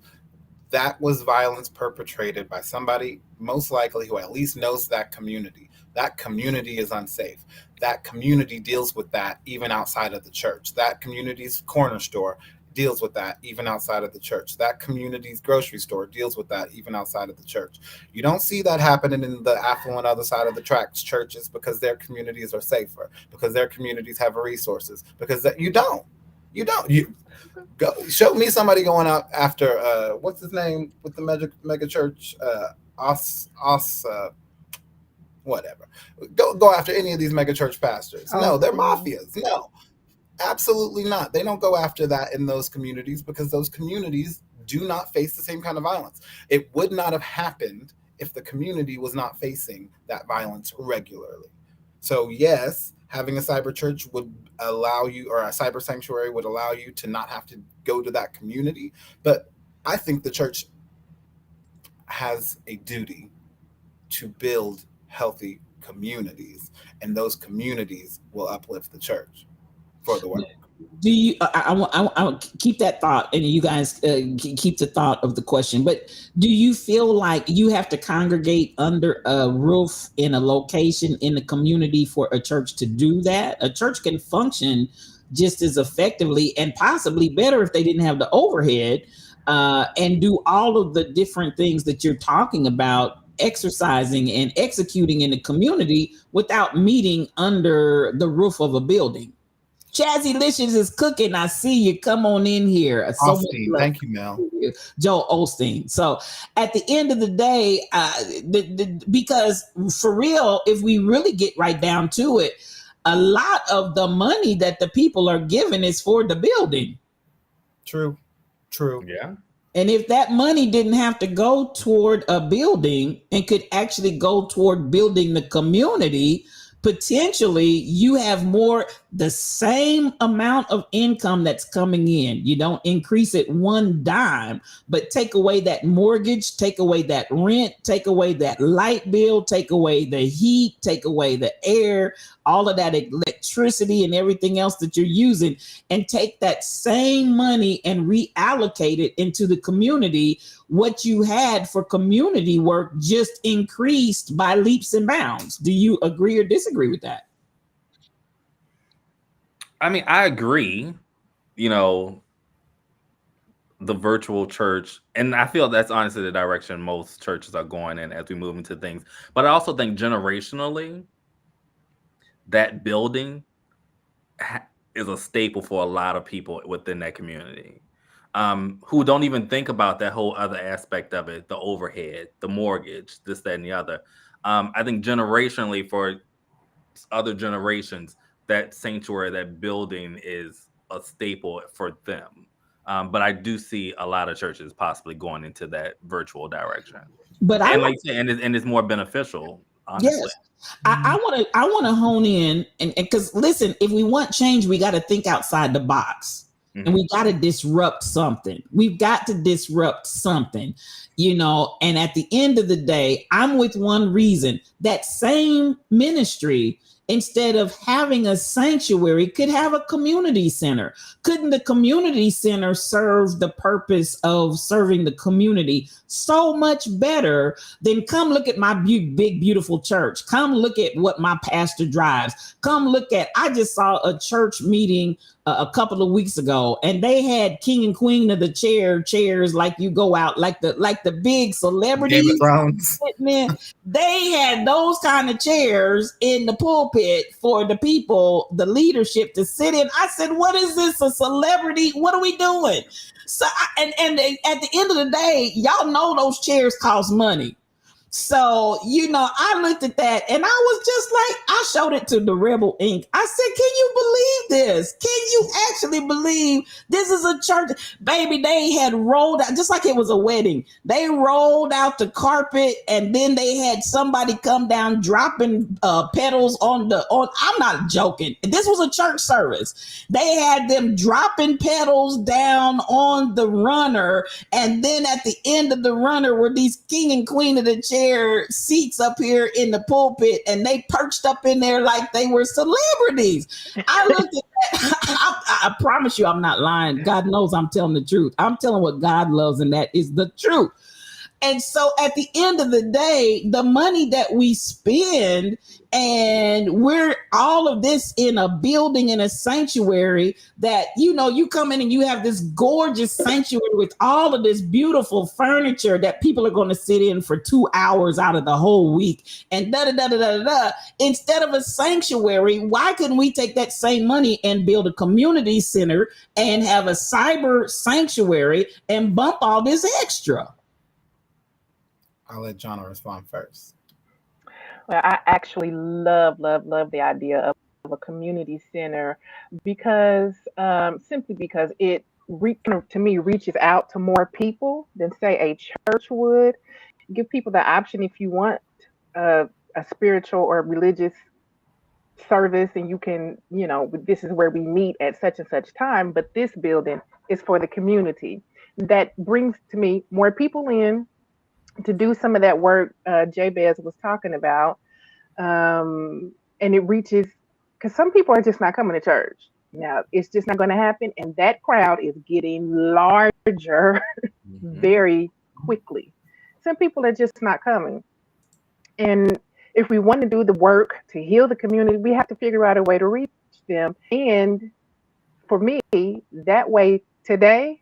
That was violence perpetrated by somebody most likely who at least knows that community. That community is unsafe. That community deals with that even outside of the church. That community's corner store deals with that even outside of the church. That community's grocery store deals with that even outside of the church. You don't see that happening in the affluent other side of the tracks churches because their communities are safer, because their communities have resources, because you don't go show me somebody going out after what's his name with the mega church, whatever. Go after any of these mega church pastors. No, they're mafias. No. Absolutely not. They don't go after that in those communities because those communities do not face the same kind of violence. It would not have happened if the community was not facing that violence regularly. So yes, having a cyber church would allow you, or a cyber sanctuary would allow you to not have to go to that community. But I think the church has a duty to build healthy communities, and those communities will uplift the church for the work. Do you? I keep that thought, and you guys keep the thought of the question. But do you feel like you have to congregate under a roof in a location in the community for a church to do that? A church can function just as effectively and possibly better if they didn't have the overhead and do all of the different things that you're talking about, exercising and executing in the community without meeting under the roof of a building. Chazzy Licious is cooking. I see you. Come on in here. So much Austin, love thank you, Mel. for you. Joel Osteen. So at the end of the day, because for real, if we really get right down to it, a lot of the money that the people are giving is for the building. True. Yeah. And if that money didn't have to go toward a building and could actually go toward building the community, potentially you have the same amount of income that's coming in. You don't increase it one dime, but take away that mortgage, take away that rent, take away that light bill, take away the heat, take away the air, all of that electricity and everything else that you're using, and take that same money and reallocate it into the community. What you had for community work just increased by leaps and bounds. Do you agree or disagree with that? I mean, I agree, the virtual church, and I feel that's honestly the direction most churches are going in as we move into things. But I also think generationally, that building is a staple for a lot of people within that community. Who don't even think about that whole other aspect of it, the overhead, the mortgage, this, that, and the other. I think generationally, for other generations, that sanctuary, that building is a staple for them. But I do see a lot of churches possibly going into that virtual direction. But and it's more beneficial, honestly. Yes. I want to hone in and because listen, if we want change, we got to think outside the box. And we got to disrupt something. We've got to disrupt something, and at the end of the day, I'm with One Reason. That same ministry, instead of having a sanctuary, could have a community center. Couldn't the community center serve the purpose of serving the community so much better than come look at my big, beautiful church? Come look at what my pastor drives. Come look at, I just saw a church meeting a couple of weeks ago, and they had king and queen of the chairs like you go out, like the big celebrities. Game of Thrones. They had those kind of chairs in the pulpit for the people, the leadership to sit in. I said, what is this, a celebrity? What are we doing? So, and at the end of the day, y'all know those chairs cost money. So, I looked at that and I was just like, I showed it to the Rebel Inc. I said, can you believe this? Can you actually believe this is a church? Baby, they had rolled out, just like it was a wedding. They rolled out the carpet and then they had somebody come down dropping pedals on, I'm not joking. This was a church service. They had them dropping pedals down on the runner. And then at the end of the runner were these king and queen of the chair seats up here in the pulpit, and they perched up in there like they were celebrities. I looked at that. I promise you I'm not lying. God knows I'm telling the truth. I'm telling what God loves, and that is the truth. And so at the end of the day, the money that we spend, and we're all of this in a building, in a sanctuary that, you come in and you have this gorgeous sanctuary with all of this beautiful furniture that people are going to sit in for 2 hours out of the whole week and Instead of a sanctuary, why couldn't we take that same money and build a community center and have a cyber sanctuary and bump all this extra? I'll let John respond first. Well, I actually love the idea of a community center because simply because it to me reaches out to more people than say a church would. Give people the option, if you want a spiritual or religious service, and you can, this is where we meet at such and such time, but this building is for the community. That brings to me more people in to do some of that work Jabez was talking about. And it reaches, because some people are just not coming to church. Now, it's just not going to happen. And that crowd is getting larger very quickly. Some people are just not coming. And if we want to do the work to heal the community, we have to figure out a way to reach them. And for me, that way today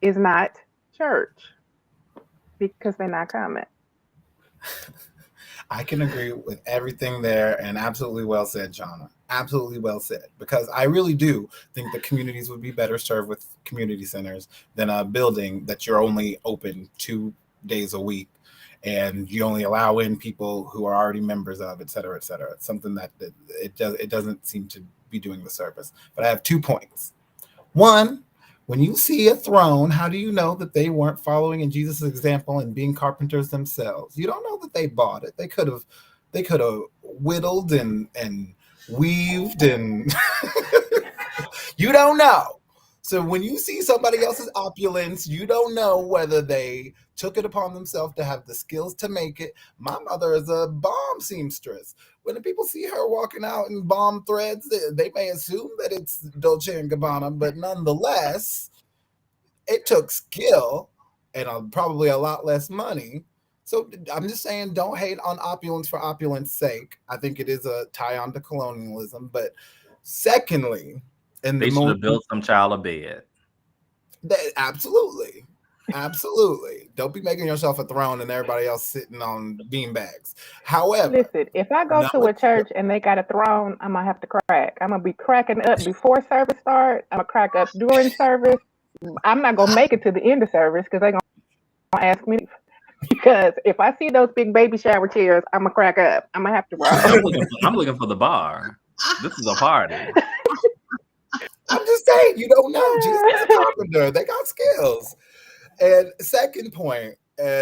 is not church because they're not coming. I can agree with everything there, and absolutely well said, Jonna. Absolutely well said, because I really do think that communities would be better served with community centers than a building that you're only open 2 days a week and you only allow in people who are already members of, et cetera, et cetera. It's something that it doesn't seem to be doing the service. But I have 2 points. One, when you see a throne, how do you know that they weren't following in Jesus' example and being carpenters themselves? You don't know that they bought it. They could have whittled and weaved and you don't know. So when you see somebody else's opulence, you don't know whether they took it upon themselves to have the skills to make it. My mother is a bomb seamstress. When the people see her walking out in bomb threads, they may assume that it's Dolce & Gabbana, but nonetheless, it took skill and probably a lot less money. So I'm just saying, don't hate on opulence for opulence sake. I think it is a tie on to colonialism. But secondly, they should have built some child a bed. Absolutely. Absolutely. Don't be making yourself a throne and everybody else sitting on beanbags. However, listen, if I go to a church and they got a throne, I'm going to have to crack. I'm going to be cracking up before service start. I'm going to crack up during service. I'm not going to make it to the end of service because they're going to ask me. Because if I see those big baby shower chairs, I'm going to crack up. I'm going to have to roll. I'm looking for the bar. This is a party. I'm just saying, you don't know. Jesus is a carpenter. They got skills. And second point,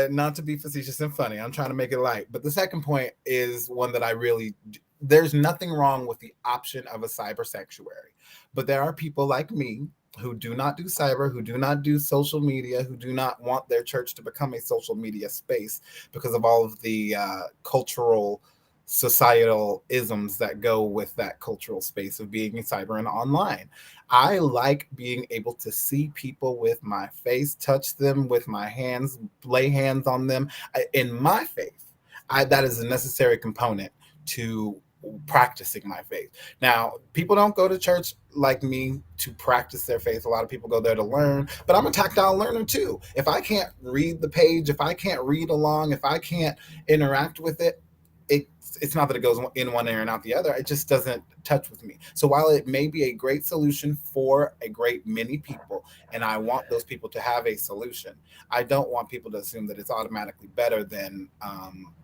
not to be facetious and funny, I'm trying to make it light, but the second point is one that there's nothing wrong with the option of a cyber sanctuary. But there are people like me who do not do cyber, who do not do social media, who do not want their church to become a social media space because of all of the cultural, societal isms that go with that cultural space of being cyber and online. I like being able to see people with my face, touch them with my hands, lay hands on them. In my faith, that is a necessary component to practicing my faith. Now, people don't go to church like me to practice their faith. A lot of people go there to learn, but I'm a tactile learner too. If I can't read the page, if I can't read along, if I can't interact with it, it's not that it goes in one ear and out the other. It just doesn't touch with me. So while it may be a great solution for a great many people, and I want those people to have a solution, I don't want people to assume that it's automatically better than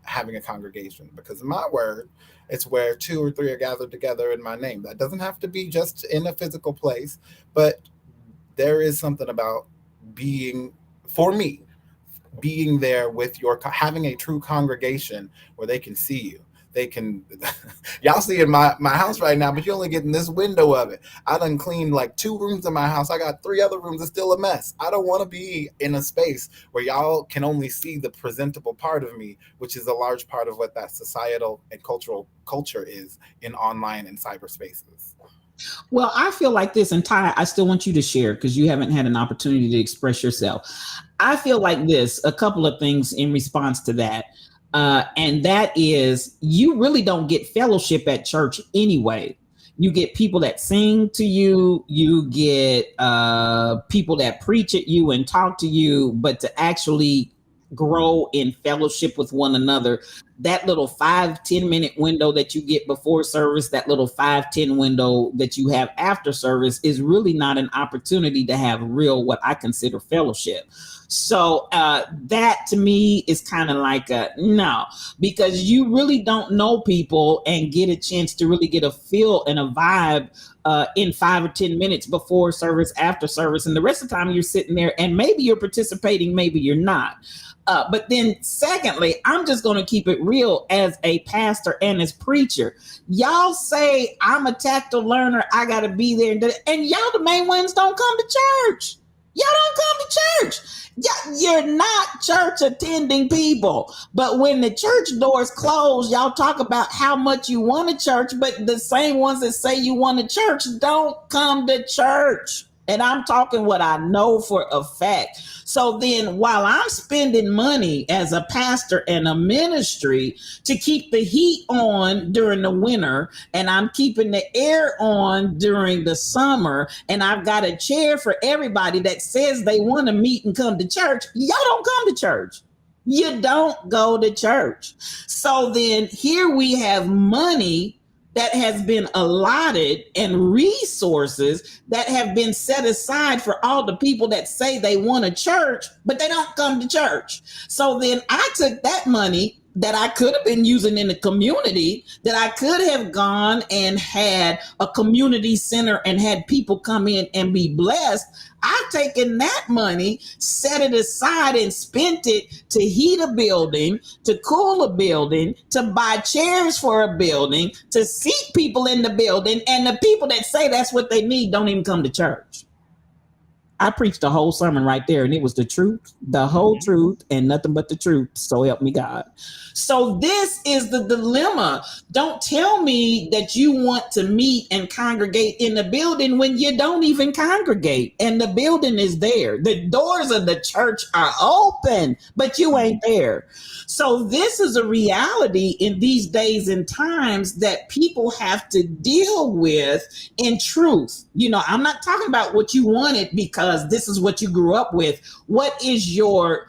having a congregation. Because in my word, it's where 2 or 3 are gathered together in my name. That doesn't have to be just in a physical place, but there is something about being there with having a true congregation where they can see you. They can, y'all see in my house right now, but you're only getting this window of it. I done cleaned like 2 rooms in my house. I got 3 other rooms that's still a mess. I don't want to be in a space where y'all can only see the presentable part of me, which is a large part of what that societal and cultural culture is in online and cyberspaces. Well, I feel like this, and Ty, I still want you to share because you haven't had an opportunity to express yourself. I feel like this, a couple of things in response to that. And that is, you really don't get fellowship at church anyway. You get people that sing to you, you get people that preach at you and talk to you, but to actually grow in fellowship with one another, that little 5-10 minute window that you get before service, that little 5-10 window that you have after service is really not an opportunity to have real, what I consider fellowship. So that to me is kind of like no, because you really don't know people and get a chance to really get a feel and a vibe in 5 or 10 minutes before service, after service. And the rest of the time you're sitting there and maybe you're participating, maybe you're not. But then secondly, I'm just going to keep it real as a pastor and as preacher. Y'all say I'm a tactile learner. I got to be there. And y'all, the main ones, don't come to church. Y'all don't come to church. Yeah, you're not church attending people. But when the church doors close, y'all talk about how much you want a church, but the same ones that say you want a church don't come to church. And I'm talking what I know for a fact. So then while I'm spending money as a pastor and a ministry to keep the heat on during the winter, and I'm keeping the air on during the summer, and I've got a chair for everybody that says they want to meet and come to church, y'all don't come to church. You don't go to church. So then here we have money that has been allotted and resources that have been set aside for all the people that say they want a church, but they don't come to church. So then I took that money that I could have been using in the community, that I could have gone and had a community center and had people come in and be blessed. I've taken that money, set it aside, and spent it to heat a building, to cool a building, to buy chairs for a building, to seat people in the building, and the people that say that's what they need don't even come to church. I preached the whole sermon right there, and it was the truth, the whole truth, and nothing but the truth. So help me God. So this is the dilemma. Don't tell me that you want to meet and congregate in the building when you don't even congregate, and the building is there. The doors of the church are open, but you ain't there. So this is a reality in these days and times that people have to deal with in truth. You know, I'm not talking about what you wanted because this is what you grew up with. What is your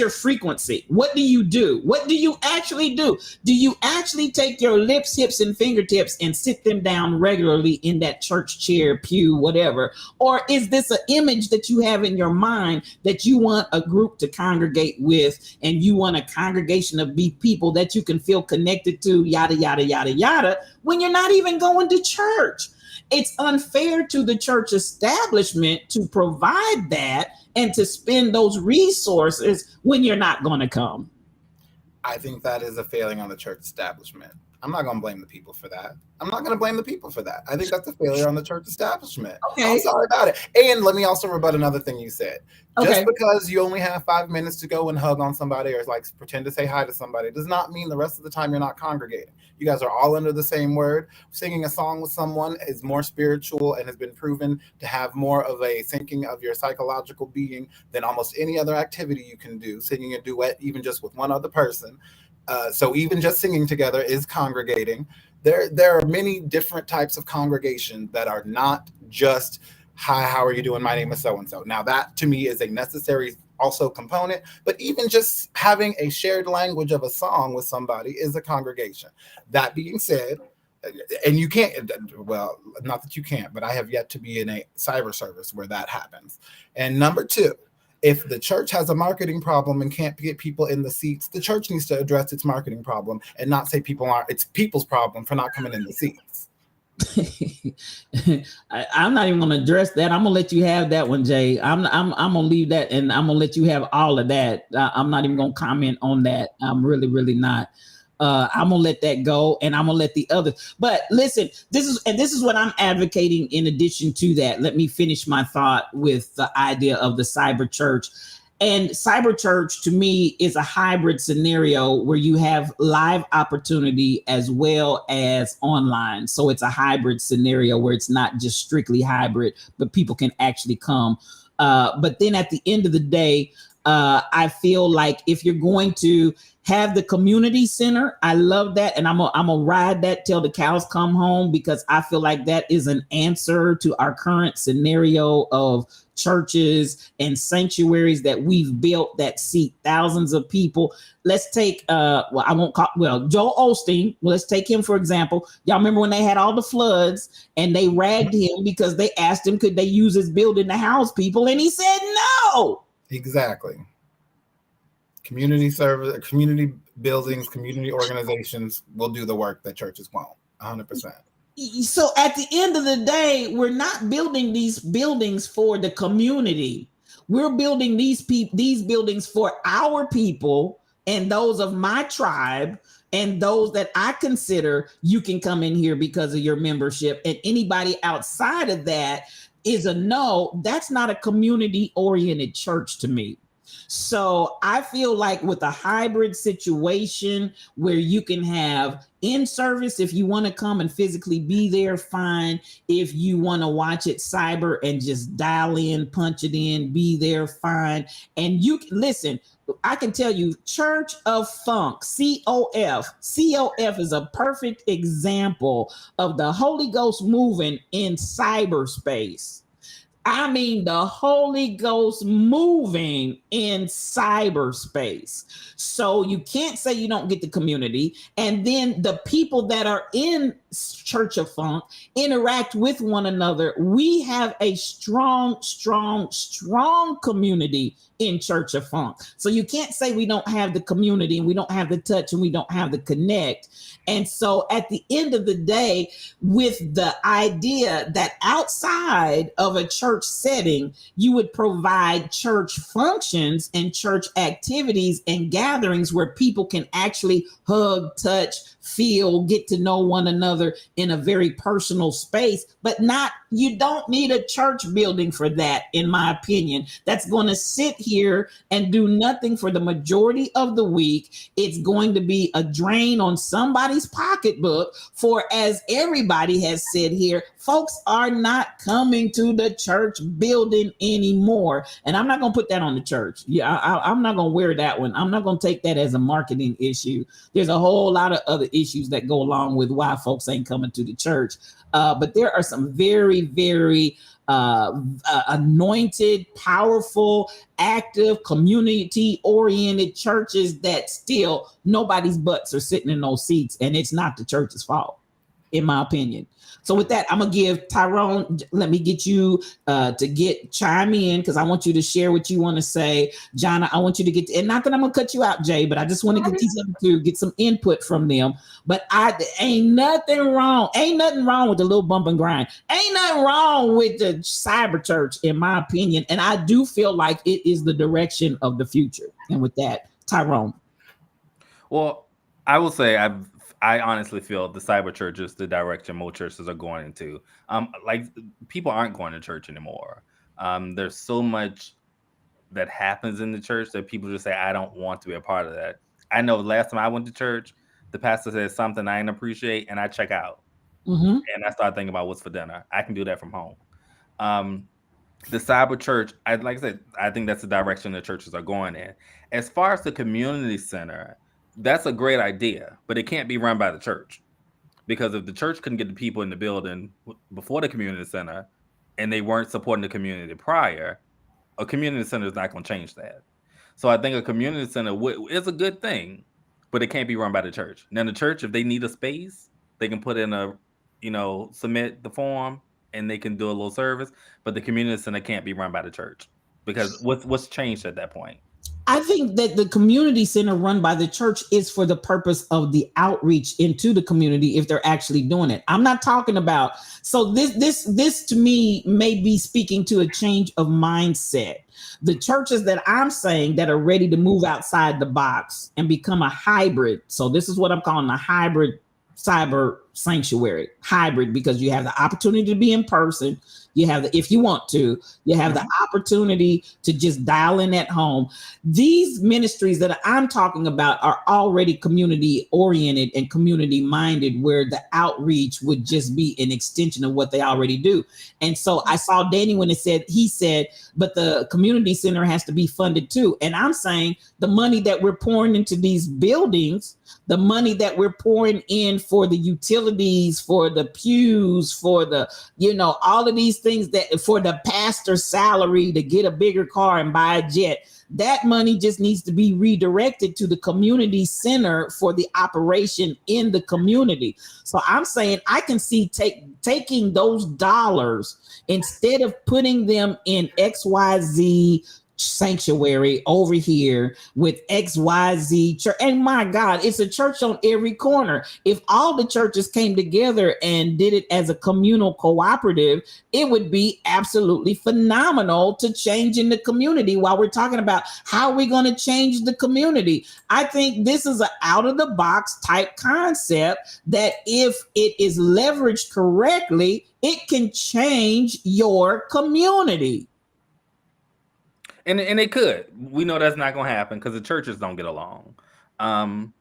frequency? What do you do? What do you actually do? Do you actually take your lips, hips, and fingertips and sit them down regularly in that church chair, pew, whatever? Or is this an image that you have in your mind that you want a group to congregate with, and you want a congregation of people that you can feel connected to, yada, yada, yada, yada, when you're not even going to church? It's unfair to the church establishment to provide that and to spend those resources when you're not going to come. I think that is a failing on the church establishment. I'm not going to blame the people for that. I'm not going to blame the people for that. I think that's a failure on the church establishment. Okay. I'm sorry about it. And let me also rebut another thing you said. Okay. Just because you only have 5 minutes to go and hug on somebody or like pretend to say hi to somebody does not mean the rest of the time you're not congregating. You guys are all under the same word. Singing a song with someone is more spiritual and has been proven to have more of a syncing of your psychological being than almost any other activity you can do. Singing a duet, even just with one other person. So even just singing together is congregating. There are many different types of congregation that are not just, hi, how are you doing? My name is so-and-so. Now that to me is a necessary also component, but even just having a shared language of a song with somebody is a congregation. That being said, and you can't, well, not that you can't, but I have yet to be in a cyber service where that happens. And number two, if the church has a marketing problem and can't get people in the seats, the church needs to address its marketing problem and not say it's people's problem for not coming in the seats. I'm not even going to address that. I'm going to let you have that one, Jay. I'm going to leave that, and I'm going to let you have all of that. I'm not even going to comment on that. I'm really not. I'm gonna let that go, and I'm gonna let the others. But listen, this is what I'm advocating. In addition to that, let me finish my thought with the idea of the cyber church. And cyber church to me is a hybrid scenario where you have live opportunity as well as online. So it's a hybrid scenario where it's not just strictly hybrid, but people can actually come. But then at the end of the day, I feel like if you're going to have the community center, I love that. And I'm gonna ride that till the cows come home, because I feel like that is an answer to our current scenario of churches and sanctuaries that we've built that seat thousands of people. Let's take Joel Osteen. Let's take him for example. Y'all remember when they had all the floods and they ragged him because they asked him could they use his building to house people, and he said no. Exactly. Community service, community buildings, community organizations will do the work that churches won't. 100%. So at the end of the day, we're not building these buildings for the community. We're building these buildings for our people and those of my tribe and those that I consider you can come in here because of your membership, and anybody outside of that, is a no, that's not a community oriented church to me. So I feel like with a hybrid situation where you can have in service, if you want to come and physically be there, fine. If you want to watch it cyber and just dial in, punch it in, be there, fine. And you can listen. I can tell you, Church of Funk, COF is a perfect example of the Holy Ghost moving in cyberspace. I mean, the Holy Ghost moving in cyberspace. So you can't say you don't get the community. And then the people that are in Church of Funk interact with one another. We have a strong community in Church of Funk. So you can't say we don't have the community and we don't have the touch and we don't have the connect. And so at the end of the day, with the idea that outside of a church setting, you would provide church functions and church activities and gatherings where people can actually hug, touch, feel, get to know one another in a very personal space, but you don't need a church building for that, in my opinion. That's going to sit here and do nothing for the majority of the week. It's going to be a drain on somebody's pocketbook for, as everybody has said here, folks are not coming to the church building anymore. And I'm not going to put that on the church. Yeah, I'm not going to wear that one. I'm not going to take that as a marketing issue. There's a whole lot of other issues that go along with why folks ain't coming to the church. But there are some very, very anointed, powerful, active, community-oriented churches that still nobody's butts are sitting in those seats, and it's not the church's fault, in my opinion. So with that, I'm gonna give Tyrone, let me get you to chime in, because I want you to share what you want to say. Jonna, I want you to and not that I'm gonna cut you out, Jay, but I just want to get these other two, get some input from them. But ain't nothing wrong with the little bump and grind. Ain't nothing wrong with the cyber church, in my opinion. And I do feel like it is the direction of the future. And with that, Tyrone. Well, I will say I honestly feel the cyber church is the direction most churches are going into. Like, people aren't going to church anymore. There's so much that happens in the church that people just say, I don't want to be a part of that. I know the last time I went to church, the pastor said something I didn't appreciate, and I check out. Mm-hmm. And I start thinking about what's for dinner. I can do that from home. The cyber church, like I said, I think that's the direction the churches are going in. As far as the community center, that's a great idea, but it can't be run by the church, because if the church couldn't get the people in the building before the community center and they weren't supporting the community prior, a community center is not going to change that. So I think a community center is a good thing, but it can't be run by the church. Now, the church, if they need a space, they can put in submit the form and they can do a little service, but the community center can't be run by the church, because what's changed at that point? I think that the community center run by the church is for the purpose of the outreach into the community, if they're actually doing it. I'm not talking about, so this to me may be speaking to a change of mindset. The churches that I'm saying that are ready to move outside the box and become a hybrid. So this is what I'm calling a hybrid cyber sanctuary. Hybrid, because you have the opportunity to be in person. You have if you want to, you have the opportunity to just dial in at home. These ministries that I'm talking about are already community oriented and community minded, where the outreach would just be an extension of what they already do. And so I saw Danny when he said, but the community center has to be funded too. And I'm saying the money that we're pouring into these buildings, the money that we're pouring in for the utilities, for the pews, for the, all of these things, that for the pastor's salary to get a bigger car and buy a jet, that money just needs to be redirected to the community center for the operation in the community. So I'm saying I can see taking those dollars, instead of putting them in XYZ sanctuary over here with XYZ church. And my God, it's a church on every corner. If all the churches came together and did it as a communal cooperative, it would be absolutely phenomenal to change in the community. While we're talking about how we're going to change the community, I think this is an out of the box type concept that if it is leveraged correctly, it can change your community. And it could. We know that's not going to happen because the churches don't get along. And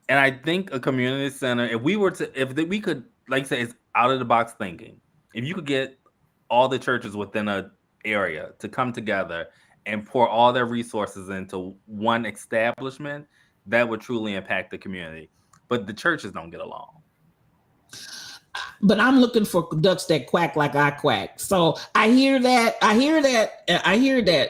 I think a community center, if we could, like I say, it's out of the box thinking. If you could get all the churches within an area to come together and pour all their resources into one establishment, that would truly impact the community. But the churches don't get along. But I'm looking for ducks that quack like I quack. So I hear that.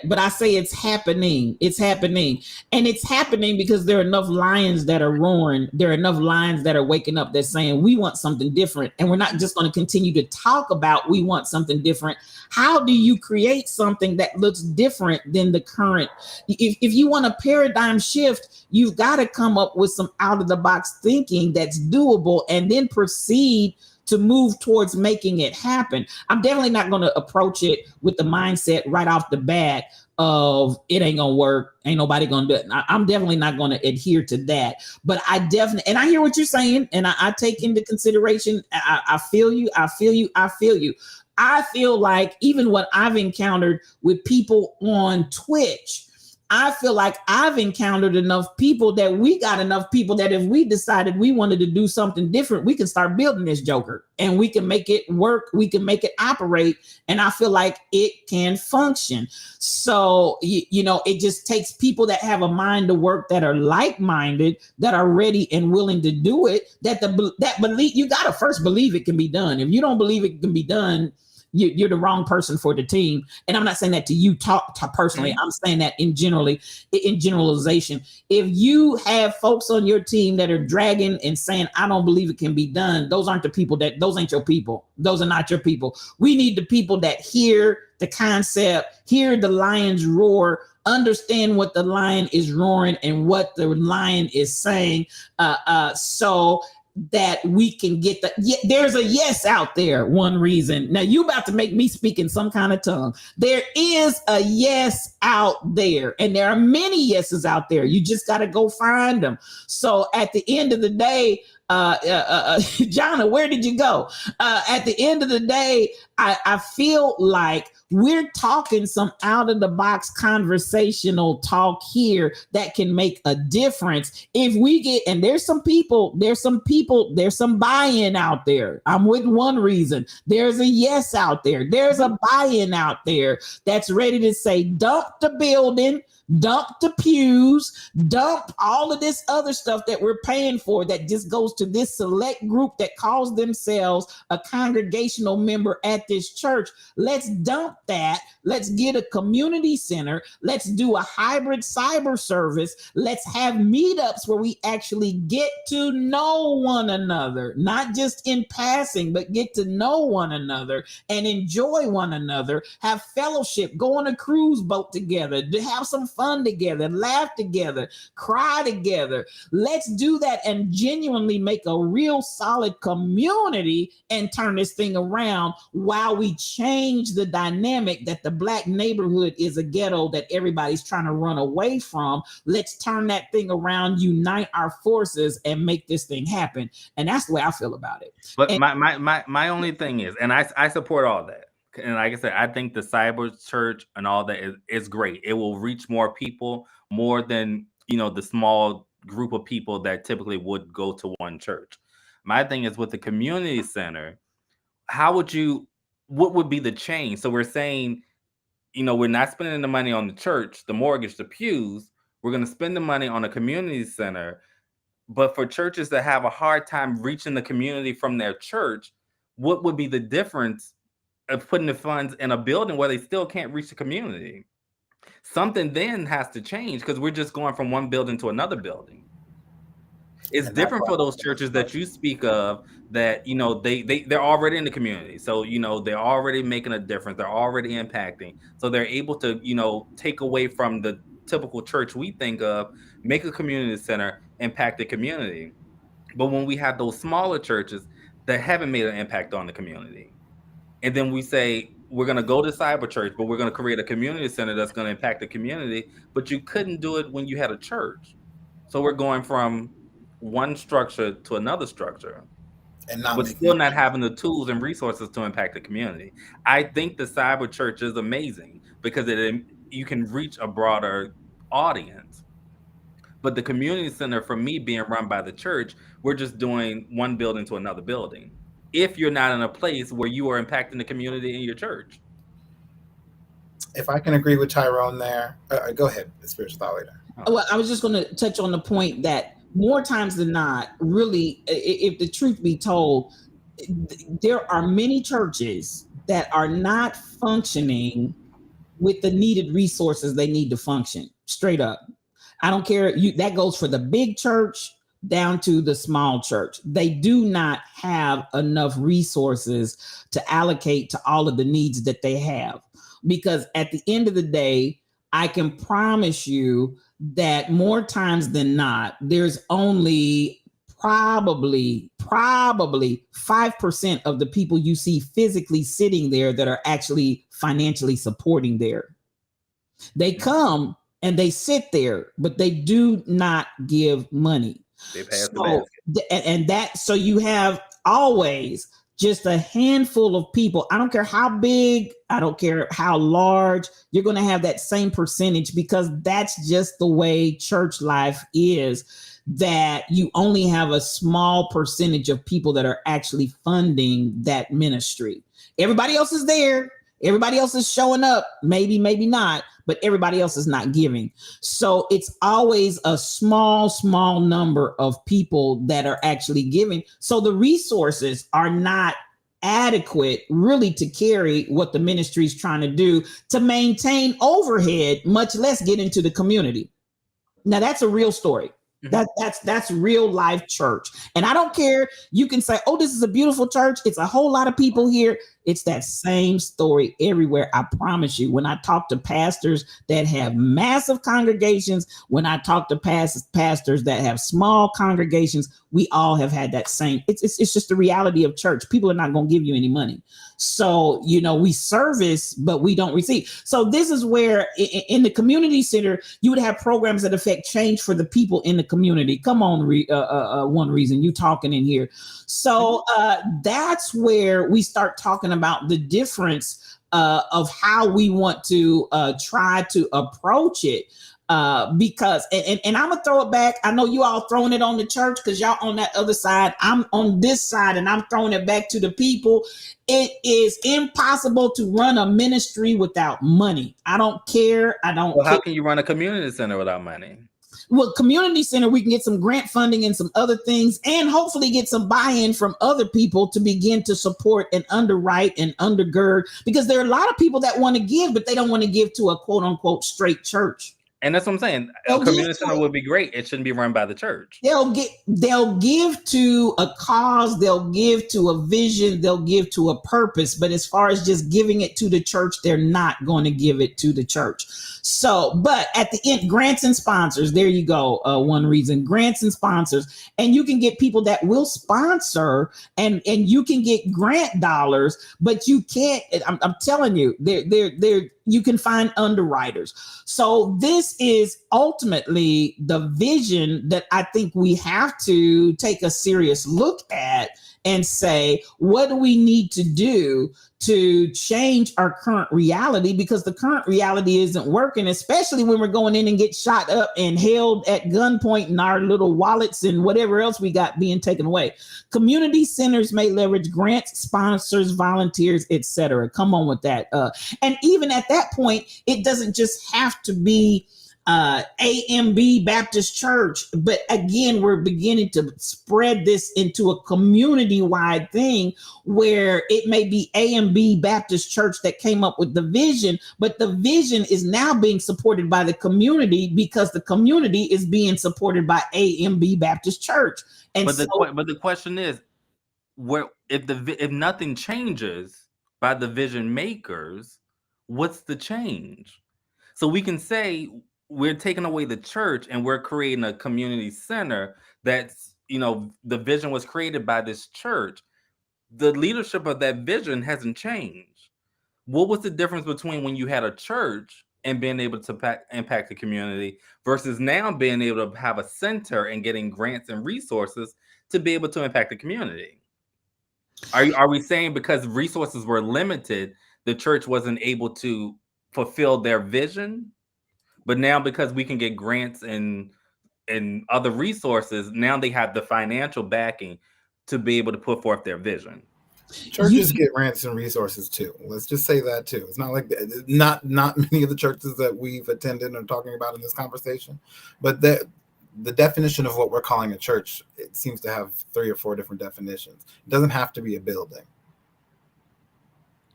But I say it's happening. It's happening. And it's happening because there are enough lions that are roaring. There are enough lions that are waking up that's saying we want something different. And we're not just going to continue to talk about we want something different. How do you create something that looks different than the current? If you want a paradigm shift, you've got to come up with some out of the box thinking that's doable and then proceed to move towards making it happen. I'm definitely not going to approach it with the mindset right off the bat of it ain't going to work. Ain't nobody going to do it. I'm definitely not going to adhere to that. But I definitely, and I hear what you're saying, and I take into consideration. I feel you. I feel like even what I've encountered with people on Twitch, I feel like I've encountered enough people that we got enough people that if we decided we wanted to do something different, we can start building this joker and we can make it work. We can make it operate. And I feel like it can function. So, it just takes people that have a mind to work, that are like-minded, that are ready and willing to do it, that believe. You got to first believe it can be done. If you don't believe it can be done, you're the wrong person for the team. And I'm not saying that to you talk personally. I'm saying that in generalization. If you have folks on your team that are dragging and saying, I don't believe it can be done, those ain't your people. Those are not your people. We need the people that hear the concept, hear the lion's roar, understand what the lion is roaring and what the lion is saying. So that we can get there's a yes out there. One reason. Now you about to make me speak in some kind of tongue. There is a yes out there, and there are many yeses out there. You just got to go find them. So at the end of the day, Jonna, where did you go? At the end of the day, I feel like we're talking some out of the box conversational talk here that can make a difference. If we get, and there's some buy-in out there. I'm with One Reason. There's a yes out there. There's a buy-in out there that's ready to say, dump the building, dump the pews, dump all of this other stuff that we're paying for that just goes to this select group that calls themselves a congregational member at this church. Let's dump that. Let's get a community center. Let's do a hybrid cyber service. Let's have meetups where we actually get to know one another, not just in passing, but get to know one another and enjoy one another, have fellowship, go on a cruise boat together, to have some fun together, laugh together, cry together. Let's do that and genuinely make a real solid community and turn this thing around while we change the dynamic that the Black neighborhood is a ghetto that everybody's trying to run away from. Let's turn that thing around, unite our forces, and make this thing happen. And that's the way I feel about it. But my only thing is, and I support all that. And like I said, I think the cyber church and all that is great. It will reach more people, more than, the small group of people that typically would go to one church. My thing is with the community center, what would be the change? So we're saying, we're not spending the money on the church, the mortgage, the pews. We're going to spend the money on a community center. But for churches that have a hard time reaching the community from their church, what would be the difference of putting the funds in a building where they still can't reach the community? Something then has to change because we're just going from one building to another building. It's And that's different why for those churches that you speak of that, they're already in the community. So, they're already making a difference. They're already impacting. So they're able to, take away from the typical church we think of, make a community center, impact the community. But when we have those smaller churches that haven't made an impact on the community, and then we say, we're going to go to cyber church, but we're going to create a community center that's going to impact the community, but you couldn't do it when you had a church. So we're going from one structure to another structure, and not but making still not having the tools and resources to impact the community. I think the cyber church is amazing because you can reach a broader audience. But the community center, for me, being run by the church, we're just doing one building to another building. If you're not in a place where you are impacting the community in your church. If I can agree with Tyrone there, go ahead, spiritual thought leader. Well, I was just going to touch on the point that more times than not, really, if the truth be told, there are many churches that are not functioning with the needed resources they need to function. Straight up. I don't care. That goes for the big church down to the small church. They do not have enough resources to allocate to all of the needs that they have. Because at the end of the day, I can promise you that more times than not, there's only probably 5% of the people you see physically sitting there that are actually financially supporting there. They come and they sit there, but they do not give money. They pass the basket. So you have always just a handful of people. I don't care how big, I don't care how large, you're going to have that same percentage because that's just the way church life is, that you only have a small percentage of people that are actually funding that ministry. Everybody else is there. Everybody else is showing up, maybe not, but everybody else is not giving. So it's always a small number of people that are actually giving. So the resources are not adequate really to carry what the ministry is trying to do to maintain overhead, much less get into the community. Now that's a real story. That's real life church. And I don't care. You can say, oh, this is a beautiful church. It's a whole lot of people here. It's that same story everywhere. I promise you, when I talk to pastors that have massive congregations, when I talk to pastors that have small congregations, we all have had that same. It's just the reality of church. People are not going to give you any money. So, we service, but we don't receive. So this is where in the community center, you would have programs that affect change for the people in the community. Come on, One Reason, you talking in here. So that's where we start talking about the difference of how we want to try to approach it. Because I'm gonna throw it back. I know you all throwing it on the church because y'all on that other side. I'm on this side and I'm throwing it back to the people. It is impossible to run a ministry without money. I don't care. Well, how can you run a community center without money? Well, community center, we can get some grant funding and some other things, and hopefully get some buy-in from other people to begin to support and underwrite and undergird, because there are a lot of people that want to give, but they don't want to give to a quote unquote straight church. And that's what I'm saying. A community center would be great. It shouldn't be run by the church. They'll give to a cause, they'll give to a vision, they'll give to a purpose. But as far as just giving it to the church, they're not going to give it to the church. So, but at the end, grants and sponsors, there you go. One Reason, grants and sponsors. And you can get people that will sponsor and you can get grant dollars, but you can't, I'm telling you, you can find underwriters. So this is ultimately the vision that I think we have to take a serious look at and say, what do we need to do to change our current reality? Because the current reality isn't working, especially when we're going in and get shot up and held at gunpoint and our little wallets and whatever else we got being taken away. Community centers may leverage grants, sponsors, volunteers, etc. Come on with that. And even at that point, it doesn't just have to be AMB Baptist Church. But again, we're beginning to spread this into a community-wide thing where it may be AMB Baptist Church that came up with the vision, but the vision is now being supported by the community because the community is being supported by AMB Baptist Church. And but the question is, where if nothing changes by the vision makers, what's the change? So we can say we're taking away the church and we're creating a community center that's, the vision was created by this church. The leadership of that vision hasn't changed. What was the difference between when you had a church and being able to impact the community versus now being able to have a center and getting grants and resources to be able to impact the community? Are we saying because resources were limited, the church wasn't able to fulfill their vision? But now because we can get grants and other resources, now they have the financial backing to be able to put forth their vision. Churches get grants and resources too. Let's just say that too. It's not like not many of the churches that we've attended are talking about in this conversation, but the definition of what we're calling a church, it seems to have 3 or 4 different definitions. It doesn't have to be a building.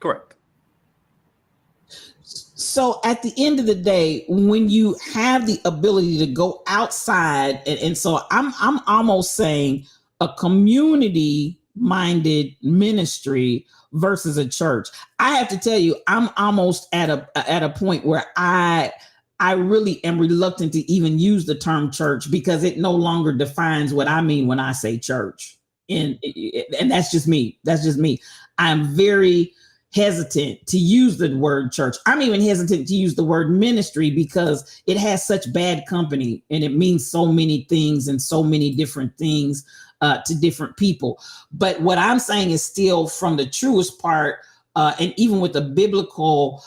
Correct. So at the end of the day, when you have the ability to go outside, and so I'm almost saying a community-minded ministry versus a church. I have to tell you, I'm almost at a point where I really am reluctant to even use the term church because it no longer defines what I mean when I say church. And that's just me. That's just me. I'm very hesitant to use the word church. I'm even hesitant to use the word ministry because it has such bad company and it means so many things and so many different things to different people. But what I'm saying is still from the truest part, and even with the biblical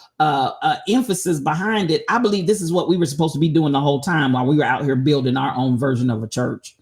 emphasis behind it, I believe this is what we were supposed to be doing the whole time while we were out here building our own version of a church.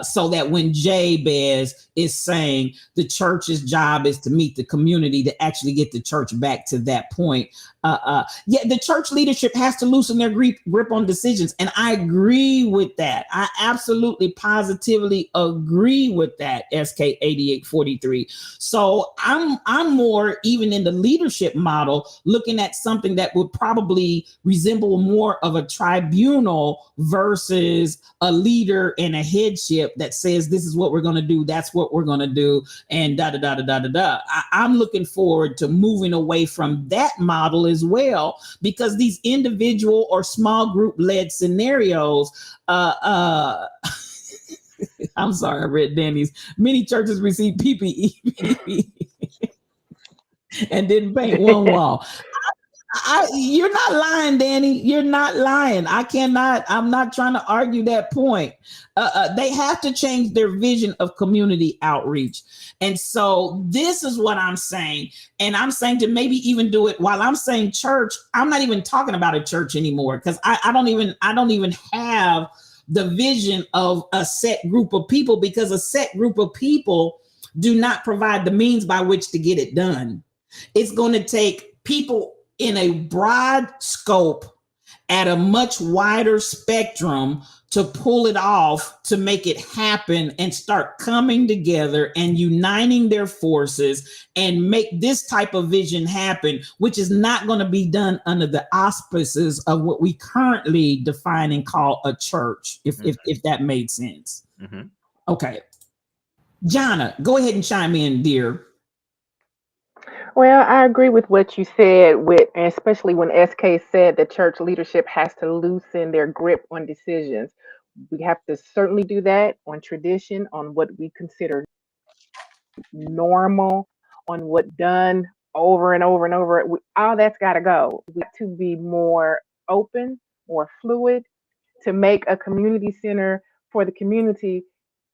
So that when Jabez is saying the church's job is to meet the community, to actually get the church back to that point. The church leadership has to loosen their grip on decisions. And I agree with that. I absolutely positively agree with that, SK 8843. So I'm more even in the leadership model, looking at something that would probably resemble more of a tribunal versus a leader and a headship that says, this is what we're going to do. That's what we're going to do. And I'm looking forward to moving away from that model as well, because these individual or small group led scenarios, I'm sorry, I read Danny's. Many churches receive PPE and didn't paint one wall. You're not lying, Danny. You're not lying. I'm not trying to argue that point. They have to change their vision of community outreach. And so this is what I'm saying. And I'm saying to maybe even do it while I'm saying church. I'm not even talking about a church anymore because I don't even have the vision of a set group of people, because a set group of people do not provide the means by which to get it done. It's going to take people in a broad scope at a much wider spectrum to pull it off, to make it happen and start coming together and uniting their forces and make this type of vision happen, which is not going to be done under the auspices of what we currently define and call a church, if that made sense. Mm-hmm. Okay. Jonna, go ahead and chime in, dear. Well, I agree with what you said, especially when SK said the church leadership has to loosen their grip on decisions. We have to certainly do that on tradition, on what we consider normal, on what done over and over and over. All that's got to go. We have to be more open, more fluid, to make a community center for the community.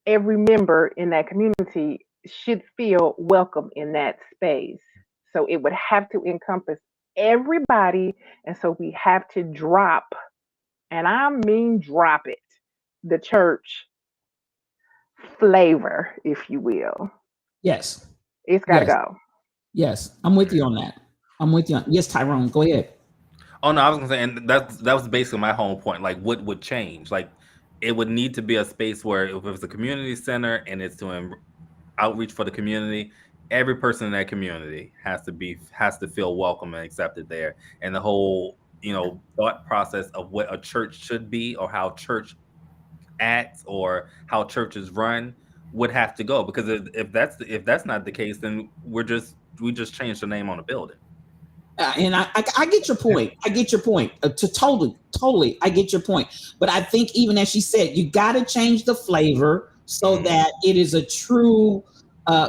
Every member in that community should feel welcome in that space. So it would have to encompass everybody. And so we have to drop, and I mean drop it, the church flavor, if you will. Yes. It's got to go. Yes. I'm with you on that. Yes, Tyrone, go ahead. Oh no, I was gonna say, and that was basically my whole point. Like, what would change? Like, it would need to be a space where if it's a community center and it's doing outreach for the community, every person in that community has to feel welcome and accepted there. And the whole, thought process of what a church should be or how church acts or how churches run would have to go, because if that's not the case, then we just changed the name on the building. And I get your point. I get your point. Totally, I get your point. But I think even as she said, you got to change the flavor so that it is a true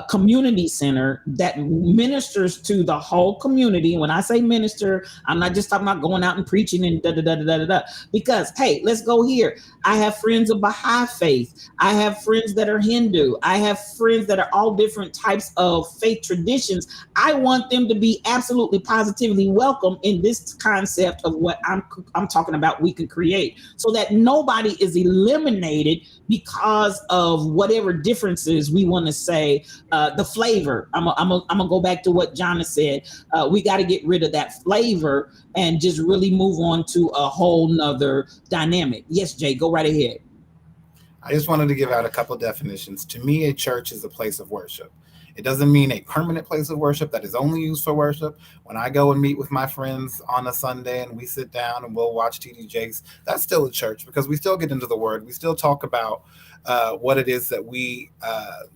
community center that ministers to the whole community. When I say minister, I'm not just talking about going out and preaching and da da da da da da. Because hey, let's go here. I have friends of Baha'i faith. I have friends that are Hindu. I have friends that are all different types of faith traditions. I want them to be absolutely positively welcome in this concept of what I'm talking about. We can create so that nobody is eliminated because of whatever differences we want to say. The flavor. I'm gonna go back to what Jonna said. We got to get rid of that flavor and just really move on to a whole nother dynamic. Yes, Jay, go right ahead. I just wanted to give out a couple definitions. To me, a church is a place of worship. It doesn't mean a permanent place of worship that is only used for worship. When I go and meet with my friends on a Sunday and we sit down and we'll watch TD Jakes, that's still a church because we still get into the word. We still talk about what it is that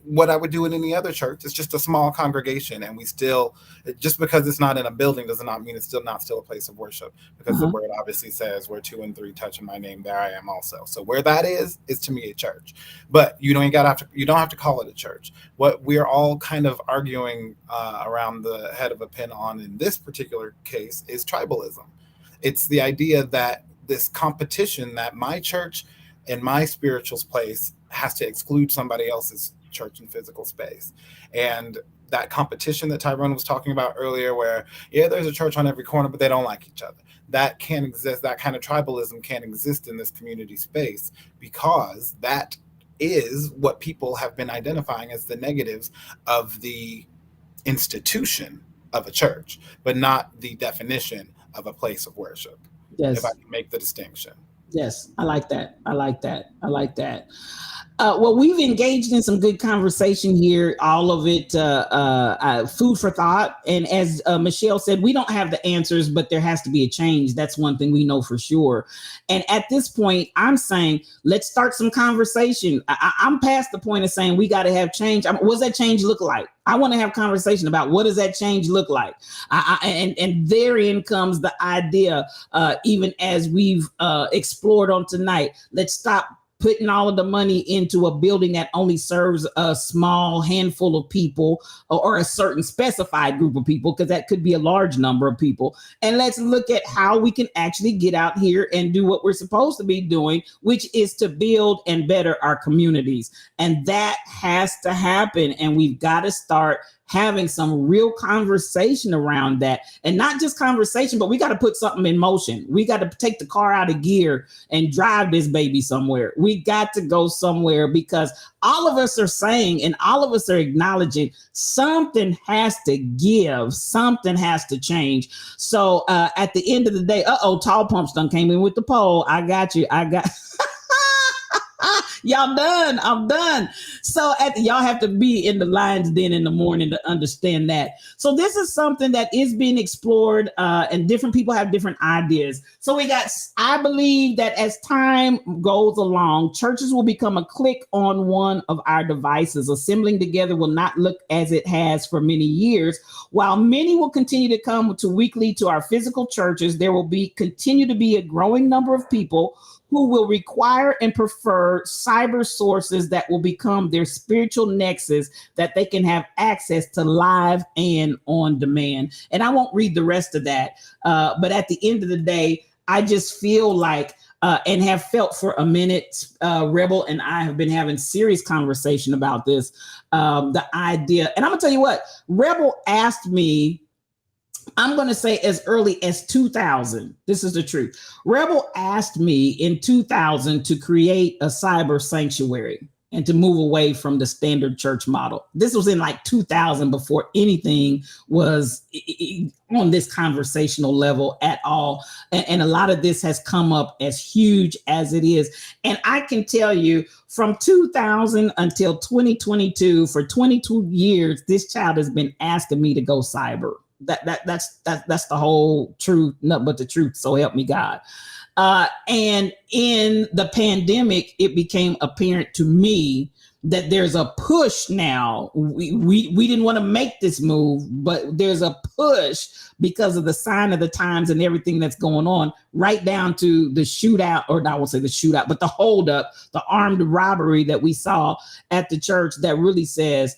what I would do in any other church. It's just a small congregation, and we still, just because it's not in a building does not mean it's still a place of worship, because the word obviously says where 2 and 3 touch in my name, there I am also. So where that is to me a church. But you don't have to call it a church. What we're all kind of arguing around the head of a pin on in this particular case is tribalism. It's the idea that this competition that my church and my spiritual place has to exclude somebody else's church and physical space. And that competition that Tyrone was talking about earlier, where, there's a church on every corner, but they don't like each other. That can't exist. That kind of tribalism can't exist in this community space, because that is what people have been identifying as the negatives of the institution of a church, but not the definition of a place of worship. Yes. If I can make the distinction. Yes, I like that. Well, we've engaged in some good conversation here, all of it food for thought. And as Michelle said, we don't have the answers, but there has to be a change. That's one thing we know for sure. And at this point, I'm saying, let's start some conversation. I'm past the point of saying we got to have change. What does that change look like? I want to have conversation about what does that change look like? And therein comes the idea, even as we've explored on tonight, let's stop putting all of the money into a building that only serves a small handful of people or a certain specified group of people, because that could be a large number of people. And let's look at how we can actually get out here and do what we're supposed to be doing, which is to build and better our communities. And that has to happen. And we've got to start having some real conversation around that, and not just conversation, but we got to put something in motion. We got to take the car out of gear and drive this baby somewhere. We got to go somewhere, because all of us are saying, and all of us are acknowledging, something has to give, something has to change. So at the end of the day, Tall Pumps done came in with the poll. I got you. Y'all done. I'm done. So y'all have to be in the Lions Den in the morning to understand that. So this is something that is being explored, and different people have different ideas. So I believe that as time goes along, churches will become a click on one of our devices. Assembling together will not look as it has for many years. While many will continue to come weekly to our physical churches, there will continue to be a growing number of people who will require and prefer cyber sources that will become their spiritual nexus, that they can have access to live and on demand. And I won't read the rest of that. But at the end of the day, I just feel like, and have felt for a minute, Rebel and I have been having serious conversation about this, the idea. And I'm gonna tell you what, Rebel asked me, I'm going to say as early as 2000. This is the truth. Rebel asked me in 2000 to create a cyber sanctuary. and to move away from the standard church model. This was in like 2000, before anything was on this conversational level at all. And a lot of this has come up as huge as it is. And I can tell you, from 2000 until 2022, for 22 years, this child has been asking me to go cyber. That's the whole truth, nothing but the truth. So help me God. And in the pandemic, it became apparent to me that there's a push now. We didn't want to make this move, but there's a push because of the sign of the times and everything that's going on, right down to the shootout, or I won't say the shootout, but the holdup, the armed robbery that we saw at the church, that really says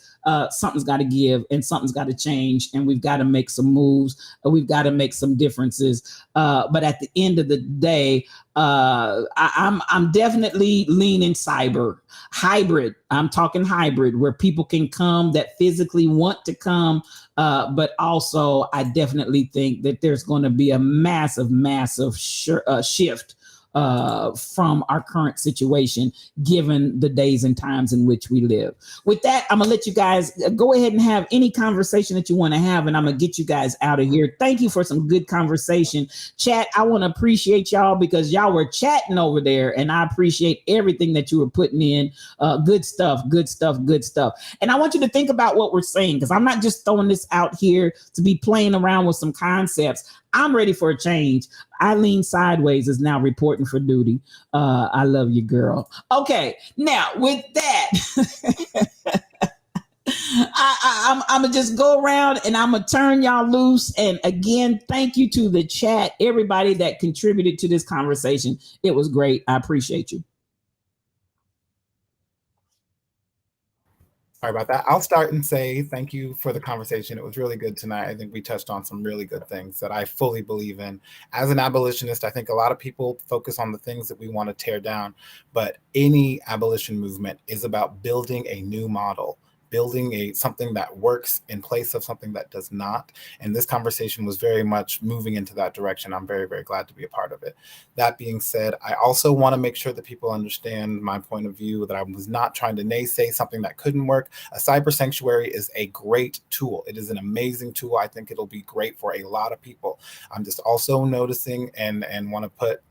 something's got to give and something's got to change, and we've got to make some moves, we've got to make some differences. But at the end of the day, I'm definitely leaning cyber, hybrid. I'm talking hybrid, where people can come that physically want to come. But also, I definitely think that there's going to be a massive shift from our current situation, given the days and times in which we live. With that, I'm gonna let you guys go ahead and have any conversation that you want to have, and I'm gonna get you guys out of here. Thank you for some good conversation. Chat, I want to appreciate y'all, because y'all were chatting over there, and I appreciate everything that you were putting in. Good stuff. And I want you to think about what we're saying, because I'm not just throwing this out here to be playing around with some concepts. I'm ready for a change. Eileen Sideways is now reporting for duty. I love you, girl. Okay, now with that, I'm gonna just go around and I'm gonna turn y'all loose. And again, thank you to the chat, everybody that contributed to this conversation. It was great. I appreciate you. Sorry about that. I'll start and say thank you for the conversation. It was really good tonight. I think we touched on some really good things that I fully believe in. As an abolitionist, I think a lot of people focus on the things that we want to tear down, but any abolition movement is about building a new model, building something that works in place of something that does not. And this conversation was very much moving into that direction. I'm very, very glad to be a part of it. That being said, I also want to make sure that people understand my point of view, that I was not trying to naysay something that couldn't work. A cyber sanctuary is a great tool. It is an amazing tool. I think it'll be great for a lot of people. I'm just also noticing and want to put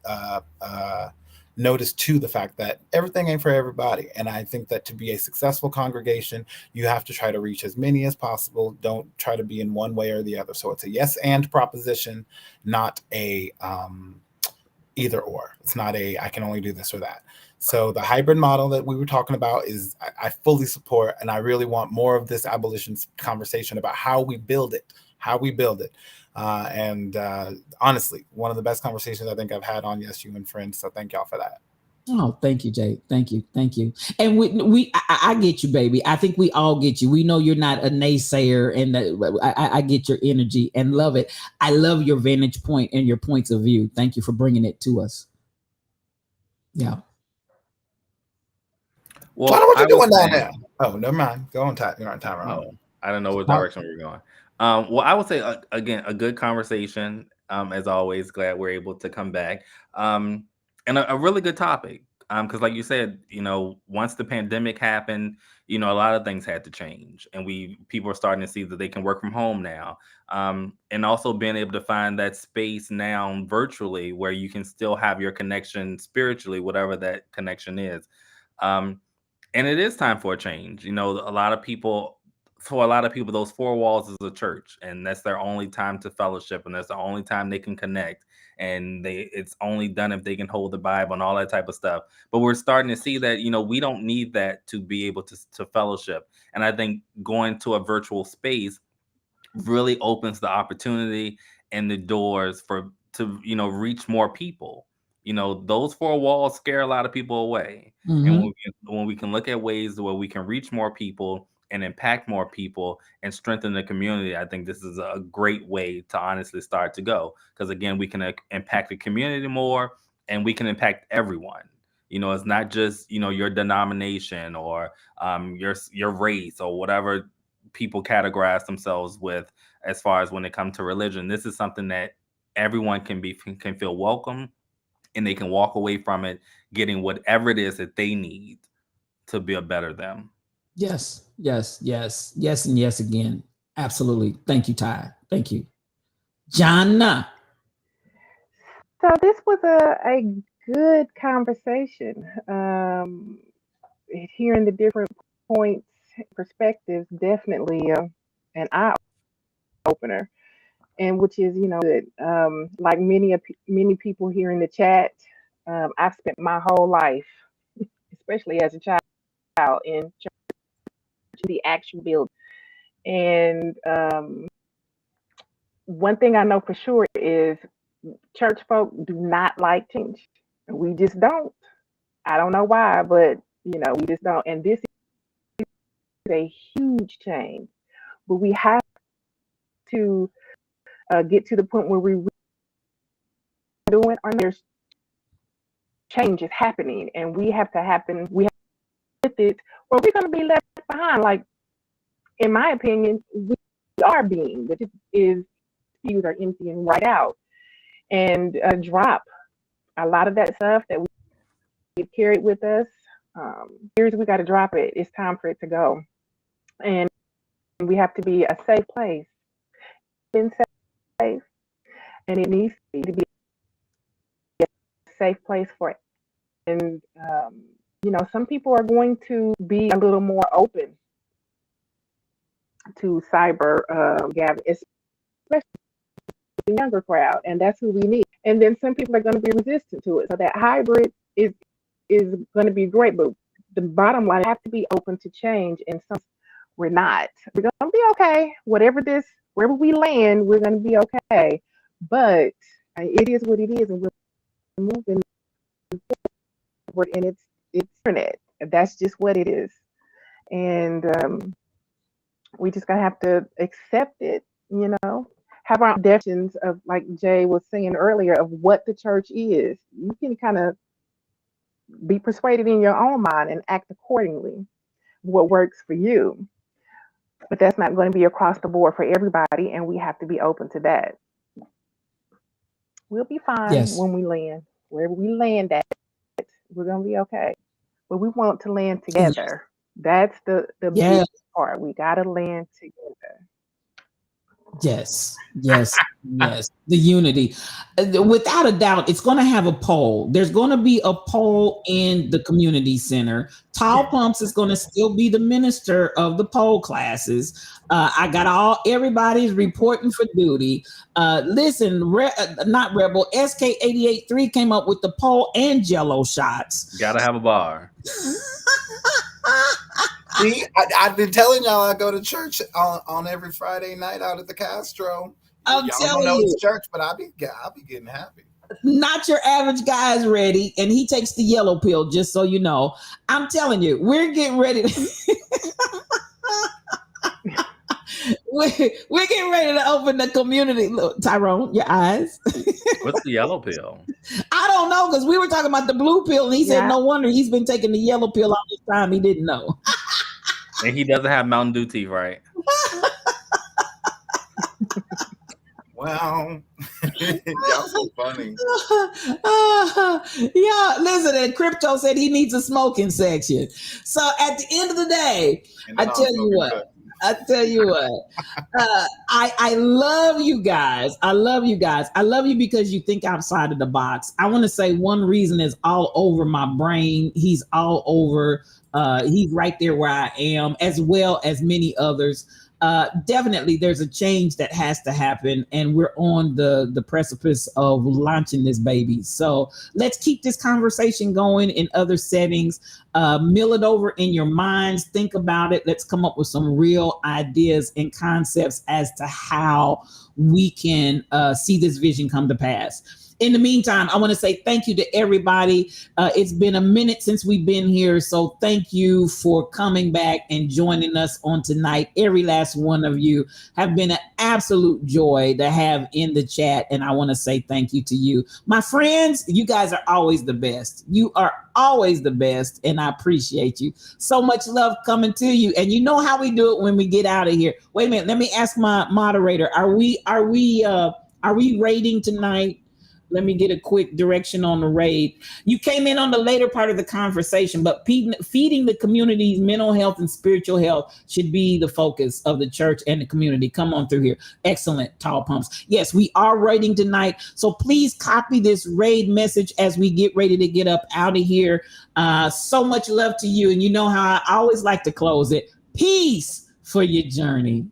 notice to the fact that everything ain't for everybody. And I think that to be a successful congregation, you have to try to reach as many as possible. Don't try to be in one way or the other. So it's a yes and proposition, not a either or. It's not a I can only do this or that. So the hybrid model that we were talking about is I fully support, and I really want more of this abolition conversation about how we build it. Honestly, one of the best conversations I think I've had on Yes You and Friends. So thank y'all for that. Oh, thank you, Jay. Thank you. And I get you, baby. I think we all get you. We know you're not a naysayer, and I get your energy and love it. I love your vantage point and your points of view. Thank you for bringing it to us. Yeah. Well, what you doing down there? Oh, never mind. Go on, you're on timer. Oh, I don't know what direction we're going. Well, I would say again, a good conversation. As always, glad we're able to come back. And a really good topic. Because like you said, once the pandemic happened, a lot of things had to change, and people are starting to see that they can work from home now. And also being able to find that space now virtually where you can still have your connection spiritually, whatever that connection is. And it is time for a change. For a lot of people, those four walls is a church, and that's their only time to fellowship, and that's the only time they can connect. And it's only done if they can hold the Bible and all that type of stuff. But we're starting to see that, we don't need that to be able to fellowship. And I think going to a virtual space really opens the opportunity and the doors to reach more people. Those four walls scare a lot of people away. Mm-hmm. And when we can look at ways where we can reach more people and impact more people and strengthen the community, I think this is a great way to honestly start to go. Because again, we can impact the community more, and we can impact everyone. It's not just, your denomination or your race or whatever people categorize themselves with as far as when it comes to religion. This is something that everyone can feel welcome, and they can walk away from it getting whatever it is that they need to be a better them. Yes, yes, yes, yes, and yes again. Absolutely. Thank you, Ty. Thank you. Jonna. So this was a good conversation. Hearing the different points, perspectives, definitely an eye opener, and which is good. Like many people here in the chat, I've spent my whole life, especially as a child, in church, the actual building. And one thing I know for sure is church folk do not like change. We just don't. I don't know why, but we just don't. And this is a huge change. But we have to get to the point where we doing, or there's changes happening, and we have with it, or we're going to be left behind. Like, in my opinion, we are being, which is pews are emptying right out, and drop a lot of that stuff that we've carried with us. Here's, we got to drop it. It's time for it to go, and we have to be a safe place. Been safe, and it needs to be a safe place for it. And some people are going to be a little more open to cyber gathering, especially the younger crowd, and that's who we need. And then some people are going to be resistant to it. So that hybrid is going to be great, but the bottom line, have to be open to change, and some we're not. We're going to be okay. Wherever we land, we're going to be okay. But it is what it is, and we're moving forward, and it's internet. That's just what it is. And we just going to have to accept it, have our definitions of, like Jay was saying earlier, of what the church is. You can kind of be persuaded in your own mind and act accordingly, what works for you. But that's not going to be across the board for everybody, and we have to be open to that. We'll be fine when we land. Wherever we land at, we're going to be okay. But we want to land together. That's the big part. We got to land together. Yes. The unity. Without a doubt, it's going to have a poll. There's going to be a poll in the community center. Tall Pumps is going to still be the minister of the poll classes. I got everybody's reporting for duty. Listen, not Rebel, SK883 came up with the poll and Jello shots. Gotta have a bar. See, I've been telling y'all I go to church on every Friday night out at the Castro. I'm y'all telling don't know you, it's church, but I'll be getting happy. Not your average guy is ready, and he takes the yellow pill. Just so you know, I'm telling you, we're getting ready. We're getting ready to open the community. Look, Tyrone, your eyes. What's the yellow pill? I don't know, because we were talking about the blue pill, and he said no wonder he's been taking the yellow pill all this time. He didn't know. And he doesn't have Mountain Dew teeth, right? Well, y'all so funny. Yeah, listen, and Crypto said he needs a smoking section. So at the end of the day, I tell you what, I love you guys. I love you guys. I love you because you think outside of the box. I want to say one reason is all over my brain. He's all over. He's right there where I am, as well as many others. Definitely there's a change that has to happen, and we're on the precipice of launching this baby. So let's keep this conversation going in other settings. Mill it over in your minds. Think about it. Let's come up with some real ideas and concepts as to how we can see this vision come to pass. In the meantime, I want to say thank you to everybody. It's been a minute since we've been here, so thank you for coming back and joining us on tonight. Every last one of you have been an absolute joy to have in the chat, and I want to say thank you to you. My friends, you guys are always the best. You are always the best, and I appreciate you. So much love coming to you, and you know how we do it when we get out of here. Wait a minute, let me ask my moderator. Are we rating tonight? let me get a quick direction on the raid. You came in on the later part of the conversation, but feeding the community's mental health and spiritual health should be the focus of the church and the community. Come on through here. Excellent, Tall Pumps. Yes, we are raiding tonight, so please copy this raid message as we get ready to get up out of here. So much love to you, and you know how I always like to close it. Peace for your journey.